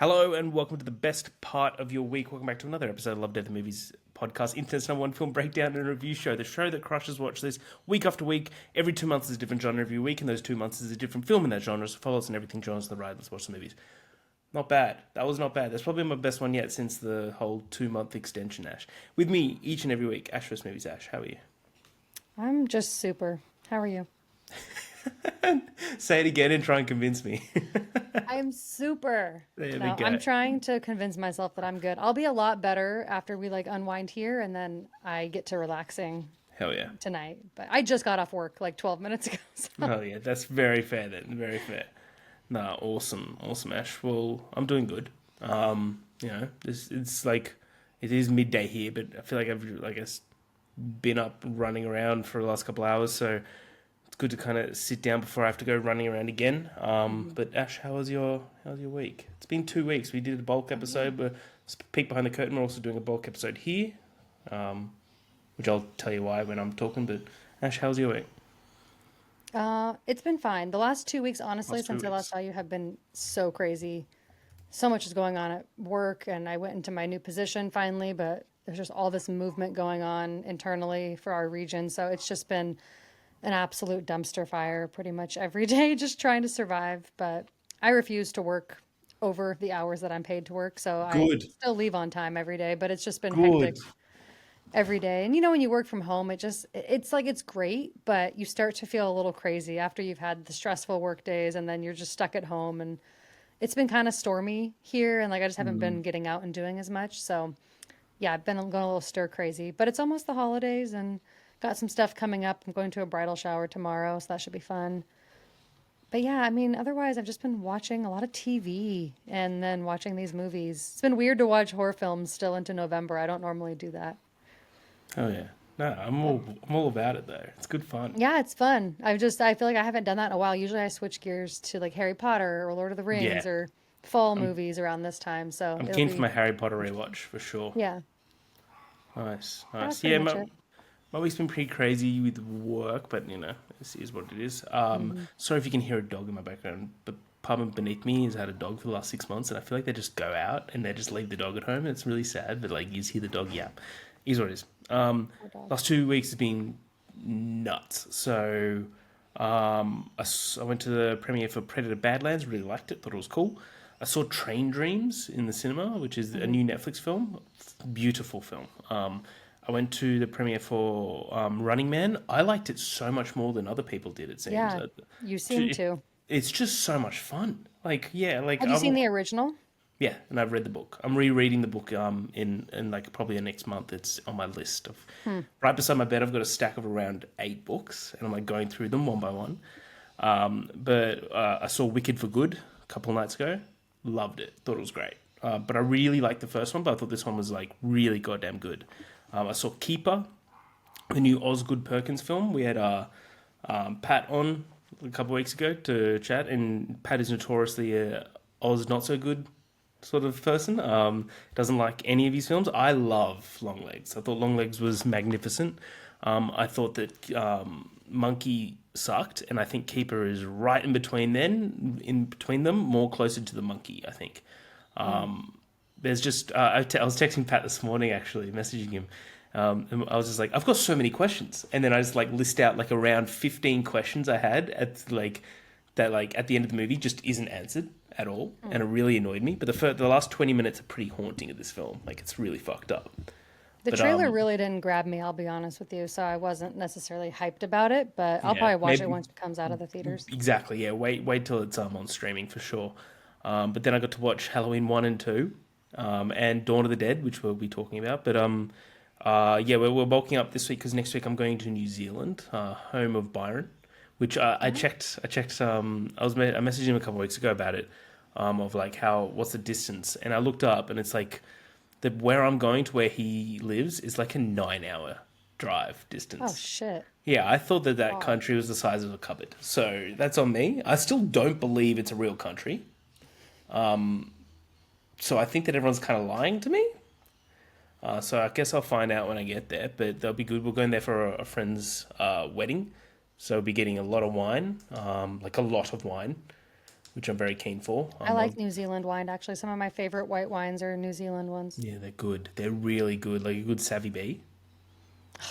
Hello and welcome to the best part of your week. Welcome back to another episode of Love, Death and Movies podcast, Internet's #1 film breakdown and review show. The show that crushes watch this week after week. Every 2 months is a different genre every week, and those 2 months is a different film in that genre. So follow us on everything genres of the ride. Let's watch the movies. Not bad. That was not bad. That's probably my best one yet since the whole 2 month extension, Ash. With me each and every week, Ash vs. Movies. Ash, how are you? I'm just super. How are you? Say it again and try and convince me. I'm super. There we No, go. I'm trying to convince myself that I'm good. I'll be a lot better after we unwind here and then I get to relaxing Hell yeah. tonight. But I just got off work like 12 minutes ago. So. Oh yeah, that's very fair then. Very fair. Nah, awesome, Ash. Well, I'm doing good. It's like it is midday here, but I feel like I've been up running around for the last couple hours, so it's good to kind of sit down before I have to go running around again. But Ash, how's your week? It's been 2 weeks. We did a bulk episode. We're peek behind the curtain. We're also doing a bulk episode here, which I'll tell you why when I'm talking. But Ash, how's your week? It's been fine. The last 2 weeks, honestly, Last two since I last weeks. saw you, have been so crazy. So much is going on at work, and I went into my new position finally, but there's just all this movement going on internally for our region. So it's just been an absolute dumpster fire pretty much every day, just trying to survive. But I refuse to work over the hours that I'm paid to work. So I Good, still leave on time every day, but it's just been good. hectic every day. And when you work from home, it's like it's great, but you start to feel a little crazy after you've had the stressful work days and then you're just stuck at home and it's been kind of stormy here and I just haven't been getting out and doing as much. So, yeah, I've been going a little stir crazy, but it's almost the holidays and got some stuff coming up. I'm going to a bridal shower tomorrow, so that should be fun. But yeah, I mean, otherwise, I've just been watching a lot of TV and then watching these movies. It's been weird to watch horror films still into November. I don't normally do that. Oh yeah. No, I'm all about it though. It's good fun. Yeah, it's fun. I feel like I haven't done that in a while. Usually I switch gears to like Harry Potter or Lord of the Yeah. Rings or fall I'm movies around this time. So I'm it'll keen for my be Harry Potter rewatch for sure. yeah, Nice, that's nice. pretty Yeah, much it. my week's been pretty crazy with work, but this is what it is. Hmm. Sorry if you can hear a dog in my background, but apartment beneath me has had a dog for the last 6 months, and I feel like they just go out and they just leave the dog at home. It's really sad, but like you just hear the dog yap. Is what it is. Poor dog. Last 2 weeks has been nuts. So I went to the premiere for Predator Badlands. Really liked it. Thought it was cool. I saw Train Dreams in the cinema, which is a Hmm. new Netflix film. Beautiful film. I went to the premiere for Running Man. I liked it so much more than other people did. It seems. Yeah, you seem It- to. it's just so much fun. Like yeah, like Have you seen the original? yeah, and I've read the book. I'm rereading the book in like probably the next month. It's on my list of Hmm. right beside my bed. I've got a stack of around 8 books, and I'm like going through them one by one. But I saw Wicked for Good a couple of nights ago. Loved it. Thought it was great. But I really liked the first one, but I thought this one was like really goddamn good. I saw Keeper, the new Osgood Perkins film. We had Pat on a couple of weeks ago to chat, and Pat is notoriously a Oz not so good sort of person. Doesn't like any of his films. I love Longlegs. I thought Longlegs was magnificent. I thought that Monkey sucked, and I think Keeper is right in between them, more closer to the Monkey. I think. Hmm. There's just I was texting Pat this morning actually, messaging him. And I was just like, I've got so many questions, and then I just like list out like around 15 questions I had at like that like at the end of the movie just isn't answered at all, and it really annoyed me. But the last 20 minutes are pretty haunting of this film. Like it's really fucked up. The But trailer really didn't grab me, I'll be honest with you, so I wasn't necessarily hyped about it, but I'll yeah, probably watch it maybe once it comes out of the theaters. exactly. Yeah, wait till it's on streaming for sure. But then I got to watch Halloween 1 and 2, and Dawn of the Dead, which we'll be talking about. But yeah, we're bulking up this week because next week I'm going to New Zealand, home of Byron, which I Oh, checked. I checked. I messaged him a couple of weeks ago about it, of like what's the distance, and I looked up, and it's like where I'm going to where he lives is like a 9 hour drive oh distance. shit. Yeah, I thought that Wow. country was the size of a cupboard. So that's on me. I still don't believe it's a real country. So I think that everyone's kind of lying to me. So I guess I'll find out when I get there. But that'll be good. We're going there for a friend's wedding. So we'll be getting a lot of wine, like a lot of wine. which I'm very keen for. I like New Zealand wine, actually. Some of my favorite white wines are New Zealand ones. Yeah, they're good. They're really good. Like a good Savvy Bee.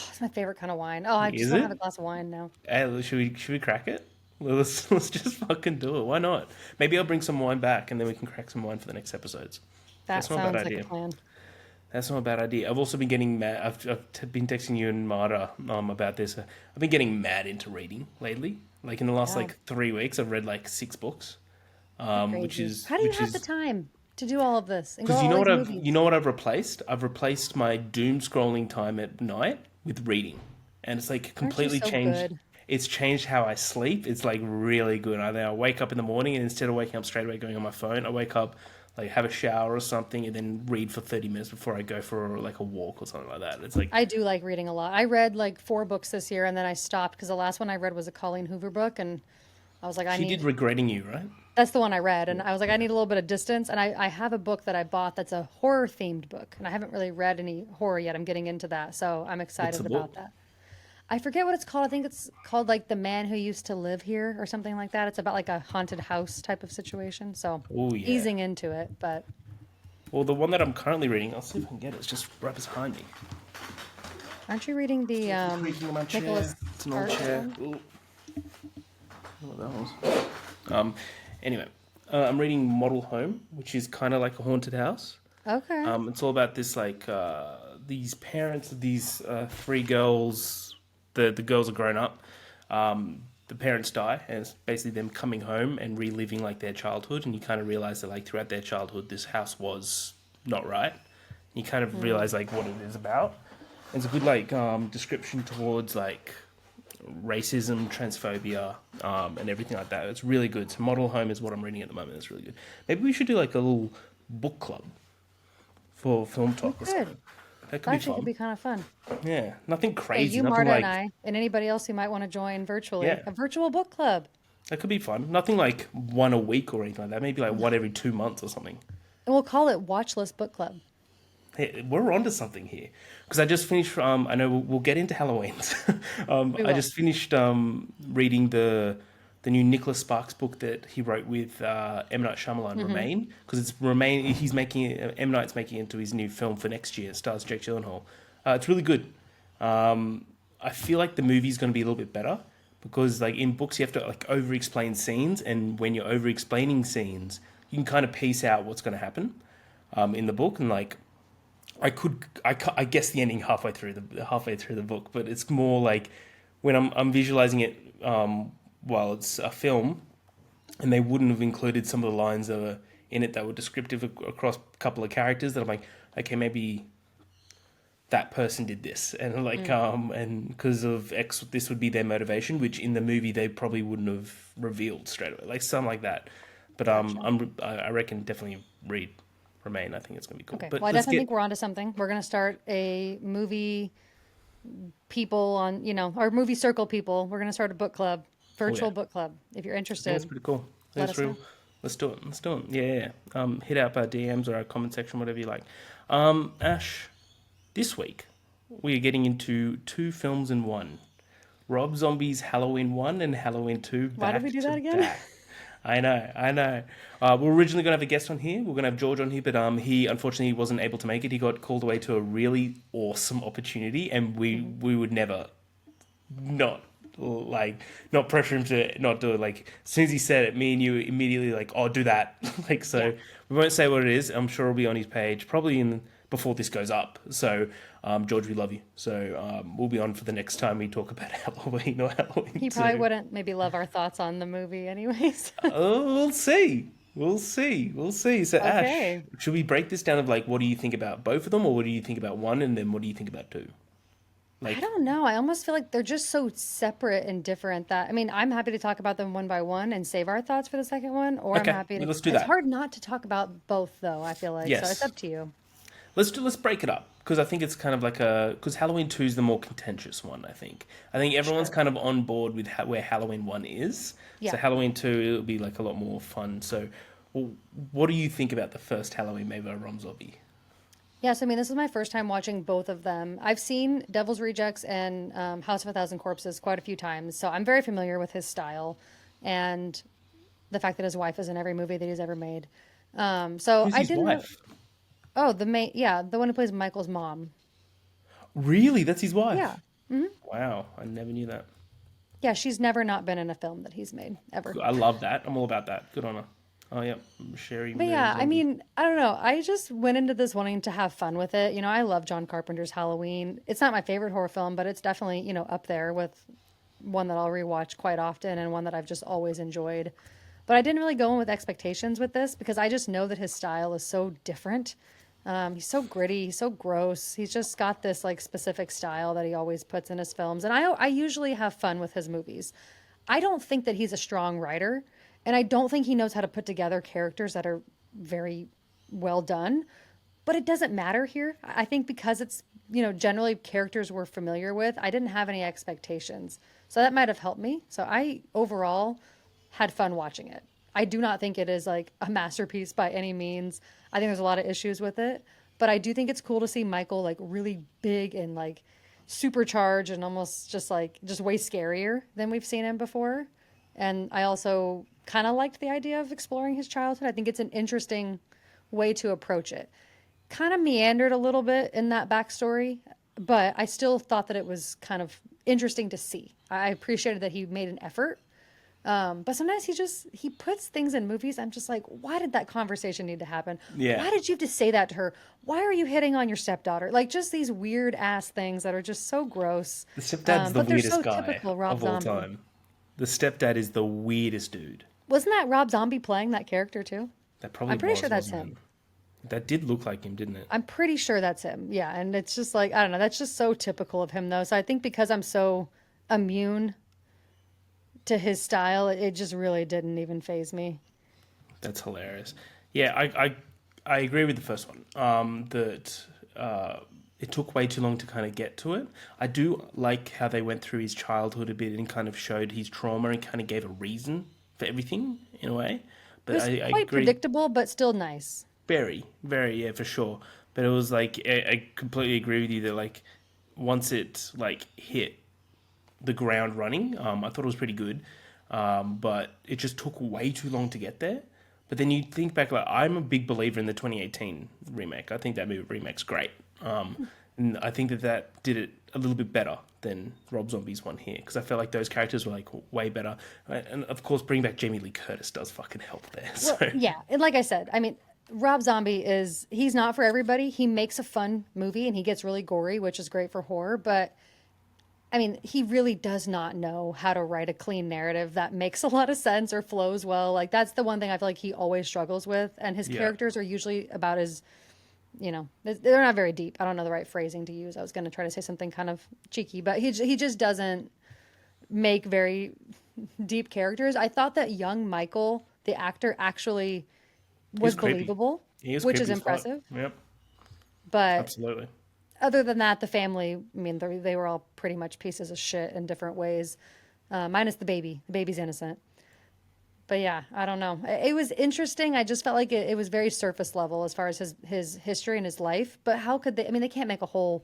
It's my favorite kind of wine. Oh, I just Is want to it? have a glass of wine now. Hey, should we crack it? Well, let's just fucking do it. Why not? Maybe I'll bring some wine back and then we can crack some wine for the next episodes. That That's not a bad sounds like a idea. plan. That's not a bad idea. I've also been getting mad. I've been texting you and Marta about this. I've been getting mad into reading lately. Like in the last Yeah, like 3 weeks, I've read like 6 books, which crazy. is How do you have the time to do all of this and go to because all these you movies? know what I've replaced? I've replaced my doom scrolling time at night with reading, and it's like Aren't you completely so changed. good? It's changed how I sleep. It's like really good. I wake up in the morning and instead of waking up straight away going on my phone, I wake up like have a shower or something and then read for 30 minutes before I go for like a walk or something like that. It's like I do like reading a lot. I read like 4 books this year and then I stopped because the last one I read was a Colleen Hoover book and I was like, I she did need, regretting you, right? that's the one I read. And I was like, I need a little bit of distance. And I have a book that I bought that's a horror themed book. And I haven't really read any horror yet. I'm getting into that. So I'm What's the excited book? about that. I forget what it's called. I think it's called like The Man Who Used to Live Here or something like that. It's about like a haunted house type of situation. So Oh yeah. easing into it. But Well, the one that I'm currently reading, I'll see if I can get it. It's just right behind me. aren't you reading the Creaking in my chair. Nicholas It's an old Sparks chair. one? Ooh, what that was. Um, anyway, I'm reading Model Home, which is kind of like a haunted house. Okay. It's all about this like these parents of these 3 girls. The girls are grown up. The parents die, and it's basically them coming home and reliving like their childhood. And you kind of realize that like throughout their childhood, this house was not right. You kind of realize like what it is about. It's a good like description towards like racism, transphobia, and everything like that. It's really good. So Model Home is what I'm reading at the moment. It's really good. Maybe we should do like a little book club for film We talk or could. something. That could That be actually could fun. be kind of fun. Yeah, nothing Hey, crazy, you, nothing Marta, and like I, and anybody else who might want to join virtually, yeah, a virtual book club. that could be fun. Nothing like one a week or anything like that. Maybe like one every 2 months or something. And we'll call it Watch List Book Club. Hey, we're onto something here because I just finished. I know we'll get into Halloween's. We I will. just finished reading the new Nicholas Sparks book that he wrote with M Night Shyamalan, Remain, because it's Remain. He's making M Night's making it into his new film for next year. It stars Jake Gyllenhaal. It's really good. I feel like the movie's going to be a little bit better because like in books you have to like over explain scenes, and when you're over explaining scenes, you can kind of piece out what's going to happen in the book, and like I guess the ending halfway through the book, but it's more like when I'm visualizing it while it's a film, and they wouldn't have included some of the lines that are in it that were descriptive across a couple of characters. That I'm like, okay, maybe that person did this, and like and because of X, this would be their motivation, which in the movie they probably wouldn't have revealed straight away, like something like that. But Gotcha. I reckon definitely read Remain. I think it's gonna be cool. Okay. But Well, I let's definitely get think we're onto something. We're going to start a movie people on, our movie circle people. We're going to start a book club, oh yeah. virtual book club. If you're Yeah, it's interested, pretty cool. let That's us know. real. Let's do it. Let's do it. Yeah, yeah. Hit up our DMs or our comment section, whatever you like. Ash, this week we are getting into 2 films in 1. Rob Zombie's Halloween 1 and Halloween 2 Why did we back do to that again? back. I know, I know. We're originally going to have a guest on here. We're going to have George on here, but he unfortunately wasn't able to make it. He got called away to a really awesome opportunity, and we would never not like not pressure him to not do it. Like as soon as he said it, me and you immediately like, oh, do that. Like Yeah. so, we won't say what it is. I'm sure it'll be on his page probably in before this goes up. So, George, we love you. So we'll be on for the next time we talk about Halloween or Halloween He probably 2. wouldn't maybe love our thoughts on the movie anyways. Oh, we'll see. We'll see. We'll see. So, Ash, Okay. should we break this down of like, what do you think about both of them, or what do you think about one, and then what do you think about two? I Like, don't know. I almost feel like they're just so separate and different that, I mean, I'm happy to talk about them one by one and save our thoughts for the second one, or I'm okay, happy well, to. let's do It's that. hard not to talk about both, though, I feel like. So it's Yes, up to you. let's break it up because I think it's kind of like because Halloween 2 is the more contentious one. I think everyone's Sure. kind of on board with where Halloween 1 is. So Yeah. Halloween 2 it'll be like a lot more fun. So, well, what do you think about the first Halloween made by Rom Zombie? Yes, I mean, this is my first time watching both of them. I've seen Devil's Rejects and House of a Thousand Corpses quite a few times, so I'm very familiar with his style. And the fact that his wife is in every movie that he's ever made. So Who's I his didn't. wife? Oh, yeah, the one who plays Michael's mom. Really? That's his Yeah. wife? Wow, I never knew that. Yeah, she's never not been in a film that he's made ever. I love that. I'm all about that. Good on her. Oh, yep. Sherry But Mary yeah, I Zombie. mean, I don't know. I just went into this wanting to have fun with it. I love John Carpenter's Halloween. It's not my favorite horror film, but it's definitely, up there with one that I'll rewatch quite often and one that I've just always enjoyed. But I didn't really go in with expectations with this because I just know that his style is so different. He's so gritty, he's so gross. He's just got this like specific style that he always puts in his films. And I usually have fun with his movies. I don't think that he's a strong writer, and I don't think he knows how to put together characters that are very well done. But it doesn't matter here. I think because it's, generally characters we're familiar with, I didn't have any expectations. So that might have helped me. So I overall had fun watching it. I do not think it is like a masterpiece by any means. I think there's a lot of issues with it, but I do think it's cool to see Michael like really big and like supercharged and almost just way scarier than we've seen him before. And I also kind of liked the idea of exploring his childhood. I think it's an interesting way to approach it. Kind of meandered a little bit in that backstory, but I still thought that it was kind of interesting to see. I appreciated that he made an effort, but sometimes he puts things in movies. I'm just like, why did that conversation need to happen? Yeah. Why did you have to say that to her? Why are you hitting on your stepdaughter? Like just these weird ass things that are just so gross. The stepdad's the But they're weirdest so guy typical Rob of all Zombie. time. The stepdad is the weirdest dude. Wasn't that Rob Zombie playing that character too? That probably I'm pretty was, sure that's wasn't him. it? That did look like him, didn't it? I'm pretty sure that's him. Yeah, and it's just like I don't know. That's just so typical of him though. So I think because I'm so immune to his style, it just really didn't even phase me. That's hilarious. Yeah, I agree with the first one. That it took way too long to kind of get to it. I do like how they went through his childhood a bit and kind of showed his trauma and kind of gave a reason for everything in a way. It But was I quite agree, predictable, but still nice. very, very, yeah, for sure. But it was like I completely agree with you that like once it like hit the ground running, I thought it was pretty good, but it just took way too long to get there. But then you think back, like I'm a big believer in the 2018 remake. I think that movie remake's great, and I think that did it a little bit better than Rob Zombie's one here because I felt like those characters were like way better. Right? And of course, bringing back Jamie Lee Curtis does fucking help there. Well, So yeah, and like I said, I mean, Rob Zombie he's not for everybody. He makes a fun movie and he gets really gory, which is great for horror, but I mean, he really does not know how to write a clean narrative that makes a lot of sense or flows well. Like that's the one thing I feel like he always struggles with, and his yeah, characters are usually about as, they're not very deep. I don't know the right phrasing to use. I was going to try to say something kind of cheeky, but he just doesn't make very deep characters. I thought that young Michael, the actor, actually he's was creepy. believable, He is which is creepy as fuck. impressive. Yep, But absolutely. other than that, the family, I mean, they were all pretty much pieces of shit in different ways, minus the baby. The baby's innocent. But yeah, I don't know. It was interesting. I just felt like it was very surface level as far as his history and his life. But how could they? I mean, they can't make it'd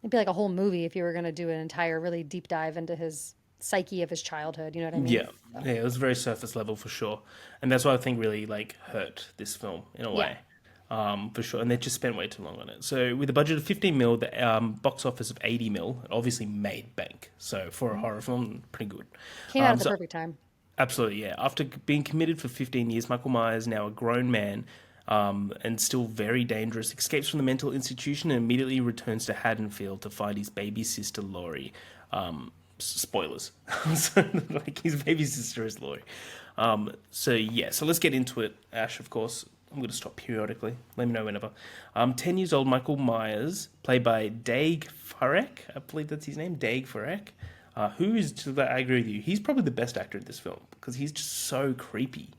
be like a whole movie if you were going to do an entire really deep dive into his psyche of his childhood. You know what I mean? Yeah, yeah, it was very surface level for sure, and that's what I think really like hurt this film in a Yeah. way, for sure. And they just spent way too long on it. So with a budget of 15 mil, the box office of 80 mil, it obviously made bank. So for a horror film, pretty good. Came out at the So perfect time. absolutely, yeah. After being committed for 15 years, Michael Myers, now a grown man, and still very dangerous, escapes from the mental institution and immediately returns to Haddonfield to find his baby sister Laurie. Spoilers. So, like his baby sister is Laurie. So yeah, so let's get into it. Ash, of course. I'm going to stop periodically. Let me know whenever. 10 years old Michael Myers, played by Daeg Farek. I believe that's his name, Daeg Farek. Who is, I agree with you, he's probably the best actor in this film because he's just so creepy.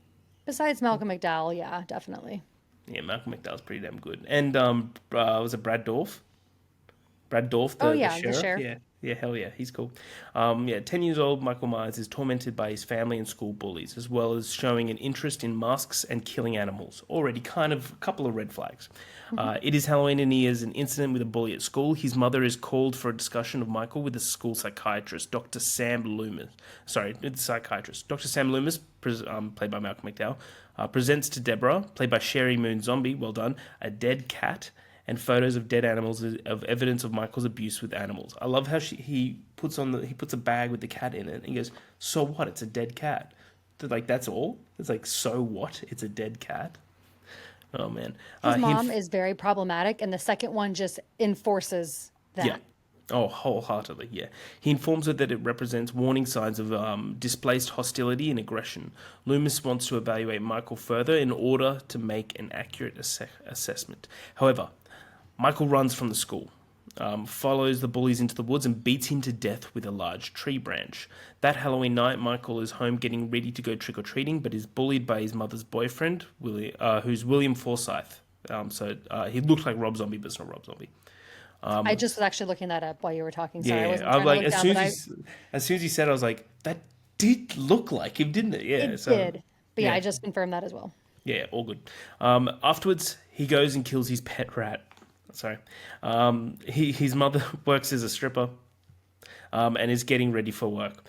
Besides Malcolm McDowell, yeah, definitely. Yeah, Malcolm McDowell's pretty damn good. And was it Brad Dorff? Brad Dorff, Oh the yeah, the sheriff? sheriff. Yeah. Yeah, hell yeah, he's cool. 10 years old, Michael Myers is tormented by his family and school bullies, as well as showing an interest in masks and killing animals. Already kind of a couple of red flags. It is Halloween and he has an incident with a bully at school. His mother is called for a discussion of Michael with the school psychiatrist, Dr. Sam Loomis. Sorry, the psychiatrist. Dr. Sam Loomis, played by Malcolm McDowell, presents to Deborah, played by Sherry Moon Zombie, well done, a dead cat and photos of dead animals of evidence of Michael's abuse with animals. I love how he puts a bag with the cat in it and he goes, "So what? It's a dead cat." They're like, that's all? It's like, so what? It's a dead cat. Oh man. His mom is very problematic, and the second one just enforces that. Yeah. Oh, wholeheartedly, yeah. He informs her that it represents warning signs of displaced hostility and aggression. Loomis wants to evaluate Michael further in order to make an accurate assessment. However, Michael runs from the school, follows the bullies into the woods and beats him to death with a large tree branch. That Halloween night, Michael is home getting ready to go trick-or-treating, but is bullied by his mother's boyfriend, who's William Forsythe. He looked like Rob Zombie, but it's not Rob Zombie. I just was actually looking that up while you were talking. Sorry, I Yeah, wasn't I was trying like, to look down, as soon as you said it, I was like, that did look like him, didn't it? Yeah, it did. But yeah, yeah. I just confirmed that as well. Yeah, all good. Afterwards, he goes and kills his pet rat. Sorry. His mother works as a stripper and is getting ready for work.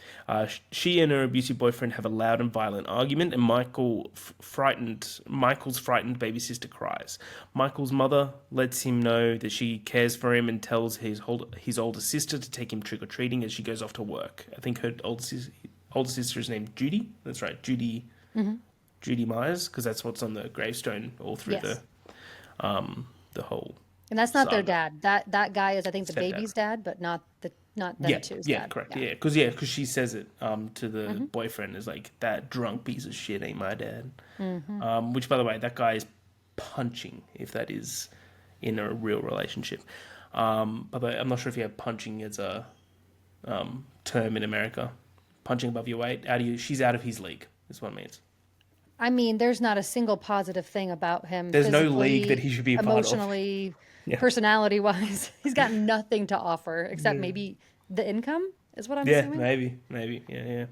She and her abusive boyfriend have a loud and violent argument, and Michael's frightened baby sister cries. Michael's mother lets him know that she cares for him and tells his older sister to take him trick-or-treating as she goes off to work. I think her older sister is named Judy. That's right, Judy. Mm-hmm. Judy Myers, because that's what's on the gravestone all through the whole. And that's not their saga. dad. That guy is, I think, the Stepdad. baby's dad, but not them two's Yeah, dad. correct. Yeah, because she says it to the boyfriend is like, that drunk piece of shit ain't my dad. Which, by the way, that guy is punching if that is in a real relationship. By the way, I'm not sure if you have punching as a term in America. Punching above your weight, she's out of his league. Is what it means. I mean, there's not a single positive thing about him. There's no league that he should be a part of. Emotionally, personality-wise, he's got nothing to offer except maybe the income. Is what I'm assuming. Maybe. Yeah.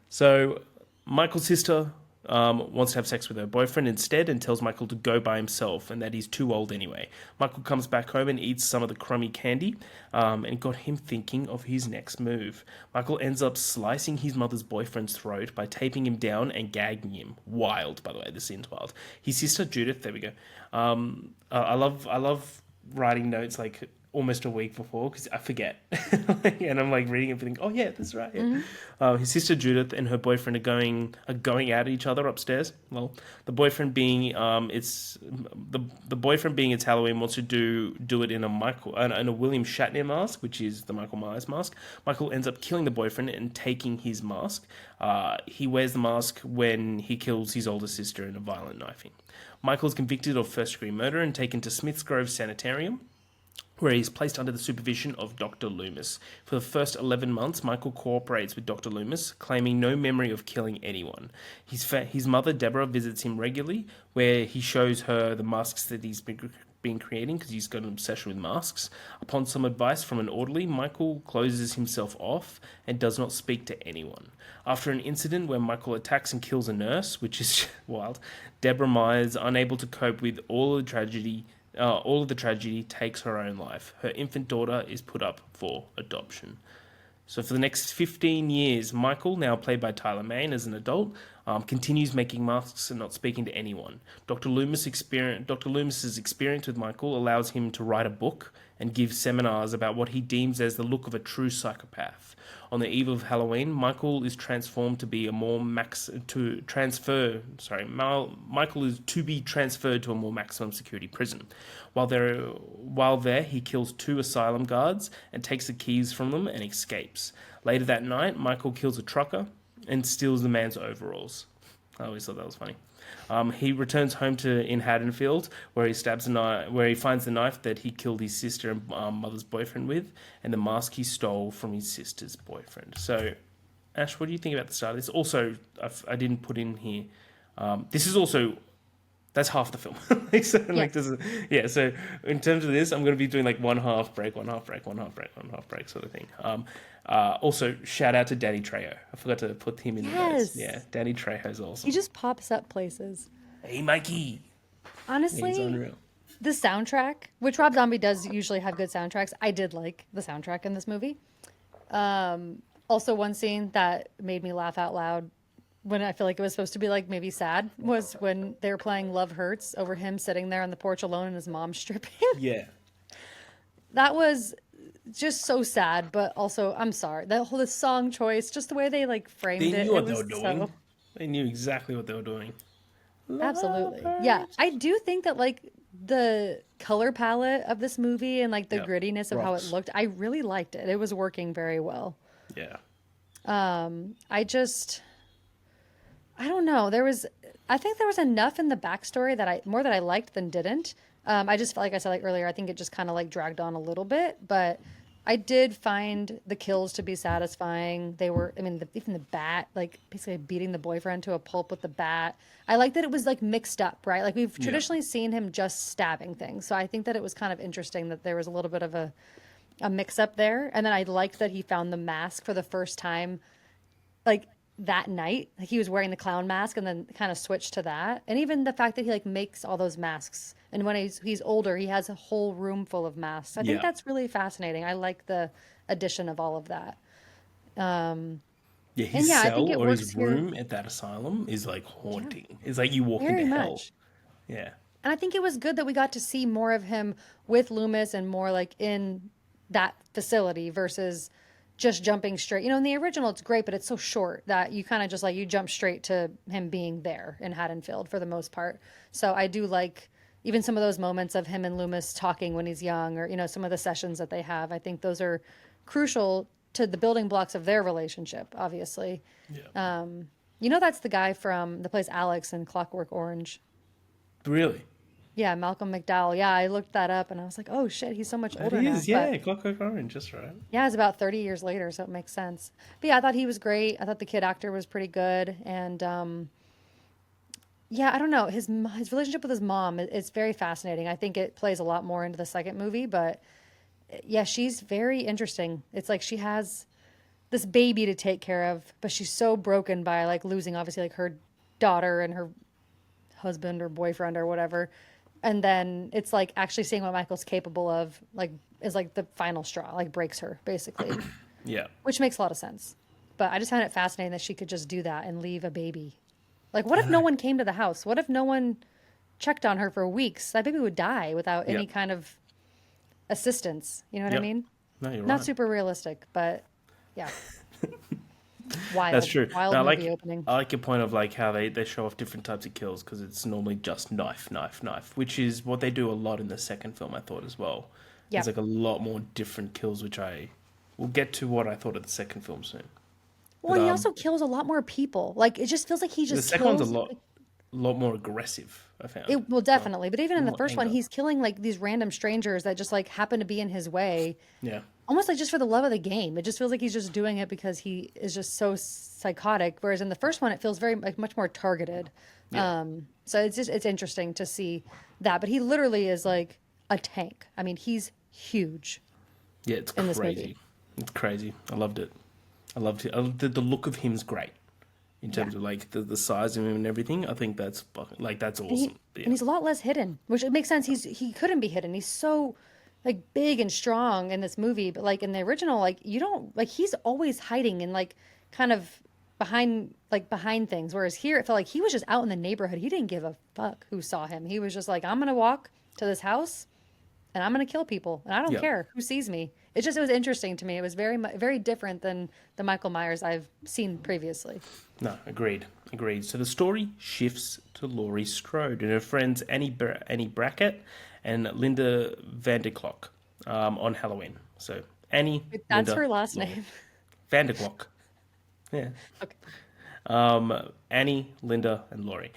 So Michael's sister wants to have sex with her boyfriend instead and tells Michael to go by himself and that he's too old anyway. Michael comes back home and eats some of the crummy candy and it got him thinking of his next move. Michael ends up slicing his mother's boyfriend's throat by taping him down and gagging him. Wild, by the way. This scene's wild. His sister Judith, there we go. I love writing notes like almost a week before because I forget. And I'm like reading everything. Oh yeah, that's right. Yeah. His sister Judith and her boyfriend are going at each other upstairs. Well, the boyfriend being the boyfriend being it's Halloween wants to do it in a William Shatner mask, which is the Michael Myers mask. Michael ends up killing the boyfriend and taking his mask. He wears the mask when he kills his older sister in a violent knifing. Michael is convicted of first-degree murder and taken to Smith's Grove Sanitarium, where he is placed under the supervision of Dr. Loomis. For the first 11 months, Michael cooperates with Dr. Loomis, claiming no memory of killing anyone. His mother, Deborah, visits him regularly, where he shows her the masks that he's been creating, because he's got an obsession with masks. Upon some advice from an orderly, Michael closes himself off and does not speak to anyone. After an incident where Michael attacks and kills a nurse, which is wild, Deborah Myers, unable to cope with all of the tragedy, takes her own life. Her infant daughter is put up for adoption. So for the next 15 years, Michael, now played by Tyler Mane as an adult, continues making masks and not speaking to anyone. Dr. Loomis's experience with Michael allows him to write a book and give seminars about what he deems as the look of a true psychopath. On the eve of Halloween, Michael is transformed to be Michael is to be transferred to a more maximum security prison. While there, he kills 2 asylum guards and takes the keys from them and escapes. Later that night, Michael kills a trucker and steals the man's overalls. I always thought that was funny. He returns home in Haddonfield, where he finds the knife that he killed his sister and mother's boyfriend with, and the mask he stole from his sister's boyfriend. So, Ash, what do you think about the start? This also, I didn't put in here. This is also That's half the film. Like, so, like Yes. this is, yeah. So in terms of this, I'm going to be doing like one half break, one half break, one half break, one half break sort of thing. Also, shout out to Danny Trejo. I forgot to put him in the notes. Yeah, Yes. Danny Trejo's He awesome. just pops up places. Hey, Mikey. Yeah, he's Honestly, unreal. the soundtrack, which Rob Zombie does usually have good soundtracks, I did like the soundtrack in this movie. Also, one scene that made me laugh out loud when I feel like it was supposed to be like maybe sad was when they were playing Love Hurts over him sitting there on the porch alone and his mom stripping. Yeah, That was just so sad, but also I'm sorry. The song choice, just the way they like they framed it, knew it what they was were so doing. They knew exactly what they were doing. Love absolutely. Yeah, hurts. I do think that like the color palette of this movie and like the Yep, grittiness of how it rocks. looked, I really liked it. It was working very well. Yeah, I just I don't know. I think there was enough in the backstory that more that I liked than didn't. I just felt like I said like earlier, I think it just kind of like dragged on a little bit, but I did find the kills to be satisfying. They were, I mean, even the bat, like basically beating the boyfriend to a pulp with the bat. I like that it was like mixed up, right? Like we've yeah, traditionally seen him just stabbing things. So I think that it was kind of interesting that there was a little bit of a mix up there. And then I liked that he found the mask for the first time like that night. Like he was wearing the clown mask and then kind of switched to that. And even the fact that he like makes all those masks and when he's older, he has a whole room full of masks. I think yeah. that's really fascinating. I like the addition of all of that. Yeah, And his yeah, I think cell it or works his here room at that asylum is like yeah, haunting. It's like you walk into very hell. much. Yeah, And I think it was good that we got to see more of him with Loomis and more like in that facility versus just jumping straight. You know, in the original, it's great, but it's so short that you kind of just like you jump straight to him being there in Haddonfield for the most part. So I do like even some of those moments of him and Loomis talking when he's young or, you know, some of the sessions that they have. I think those are crucial to the building blocks of their relationship, obviously. yeah. You know, that's the guy from the plays Alex in Clockwork Orange. Really, Yeah, Malcolm McDowell. Yeah, I looked that up and I was like, oh shit, he's so much that older now. is But yeah. Clockwork Orange, just right. yeah, it's about 30 years later, so it makes sense. But yeah, I thought he was great. I thought the kid actor was pretty good. And yeah, I don't know. His relationship with his mom is very fascinating. I think it plays a lot more into the second movie, but yeah, she's very interesting. It's like she has this baby to take care of, but she's so broken by like losing obviously like her daughter and her husband or boyfriend or whatever. And then it's like actually seeing what Michael's capable of, like, is like the final straw, like breaks her basically, Yeah, which makes a lot of sense. But I just found it fascinating that she could just do that and leave a baby. Like, what I if no know. one came to the house? What if no one checked on her for weeks? That baby would die without any Yep, kind of assistance. You know what I yep. mean? No, you're Not right. super realistic, but yeah, That's wild, true. wild Now, movie opening. I like your point of like how they show off different types of kills because it's normally just knife, knife, knife, which is what they do a lot in the second film. I thought as well. Yeah. There's like a lot more different kills, which I will get to what I thought of the second film soon. Well, But and he also kills a lot more people. Like, it just feels like he the just second one's a kills. lot more aggressive. I found It will so definitely, but even in the more first one, anger. he's killing like these random strangers that just like happen to be in his way, Yeah, almost like just for the love of the game. It just feels like he's just doing it because he is just so psychotic. Whereas in the first one, it feels very like much more targeted. yeah, So it's interesting to see that. But he literally is like a tank. I mean, he's huge yeah. It's in this movie. crazy. It's crazy. I loved it. I loved it. The look of him's great in Yeah. terms of like the size of him and everything. I think that's like that's And he awesome. But and yeah, he's a lot less hidden, which it makes sense. He couldn't be hidden. He's so like big and strong in this movie, but like in the original, like you don't like he's always hiding and like kind of behind things. Whereas here, it felt like he was just out in the neighborhood. He didn't give a fuck who saw him. He was just like, I'm gonna walk to this house and I'm gonna kill people, and I don't yeah. care who sees me. It was interesting to me. It was very different than the Michael Myers I've seen previously. No, agreed, agreed. So the story shifts to Laurie Strode and her friends Annie Brackett and Linda Vanderklok on Halloween. So Annie, That's Linda, her last Laurie. name. Vanderklok. Yeah. Okay. Annie, Linda, and Laurie.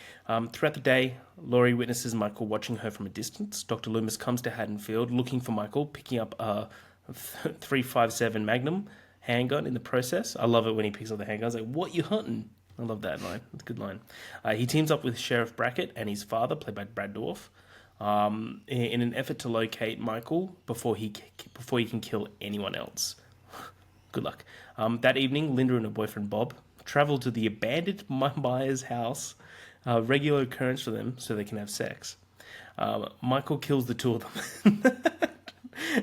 Throughout the day, Laurie witnesses Michael watching her from a distance. Dr. Loomis comes to Haddonfield looking for Michael, picking up a 357 Magnum handgun in the process. I love it when he picks up the handgun. I was like, what you hunting? I love that line. It's a good line. He teams up with Sheriff Brackett and his father, played by Brad Dourif, in an effort to locate Michael before he can kill anyone else. Good luck. That evening, Linda and her boyfriend Bob travel to the abandoned Myers house, a regular occurrence for them, so they can have sex. Michael kills the two of them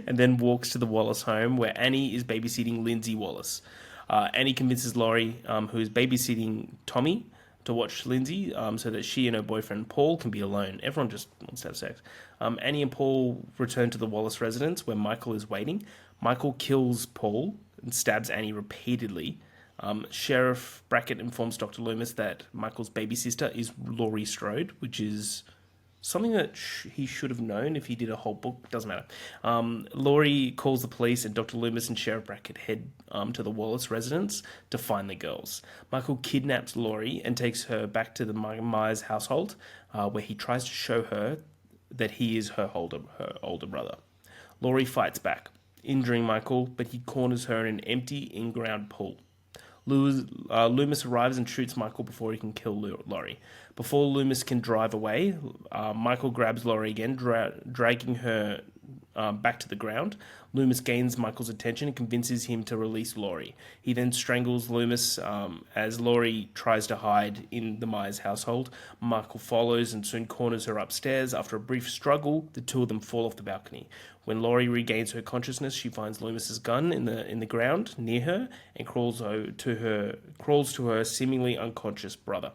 and then walks to the Wallace home where Annie is babysitting Lindsay Wallace. Annie convinces Laurie, who is babysitting Tommy, to watch Lindsay so that she and her boyfriend Paul can be alone. Everyone just wants to have sex. Annie and Paul return to the Wallace residence where Michael is waiting. Michael kills Paul and stabs Annie repeatedly. Sheriff Brackett informs Dr. Loomis that Michael's baby sister is Laurie Strode, which is something that he should have known if he did a whole book. Doesn't matter. Laurie calls the police, and Dr. Loomis and Sheriff Brackett head to the Wallace residence to find the girls. Michael kidnaps Laurie and takes her back to the Myers household, where he tries to show her that he is her older brother. Laurie fights back, injuring Michael, but he corners her in an empty in-ground pool. Loomis arrives and shoots Michael before he can kill Laurie. Before Loomis can drive away, Michael grabs Laurie again, dragging her back to the ground. Loomis gains Michael's attention and convinces him to release Laurie. He then strangles Loomis as Laurie tries to hide in the Myers household. Michael follows and soon corners her upstairs. After a brief struggle, the two of them fall off the balcony. When Laurie regains her consciousness, she finds Loomis's gun in the ground near her and crawls to her seemingly unconscious brother.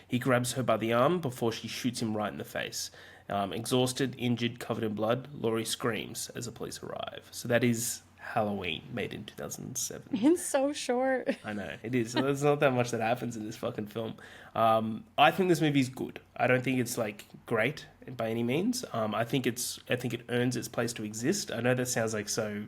He grabs her by the arm before she shoots him right in the face. Exhausted, injured, covered in blood, Laurie screams as the police arrive. So that is Halloween, made in 2007. It's so short. I know, it is. There's not that much that happens in this fucking film. I think this movie's good. I don't think it's like great by any means. I think it earns its place to exist. I know that sounds like so,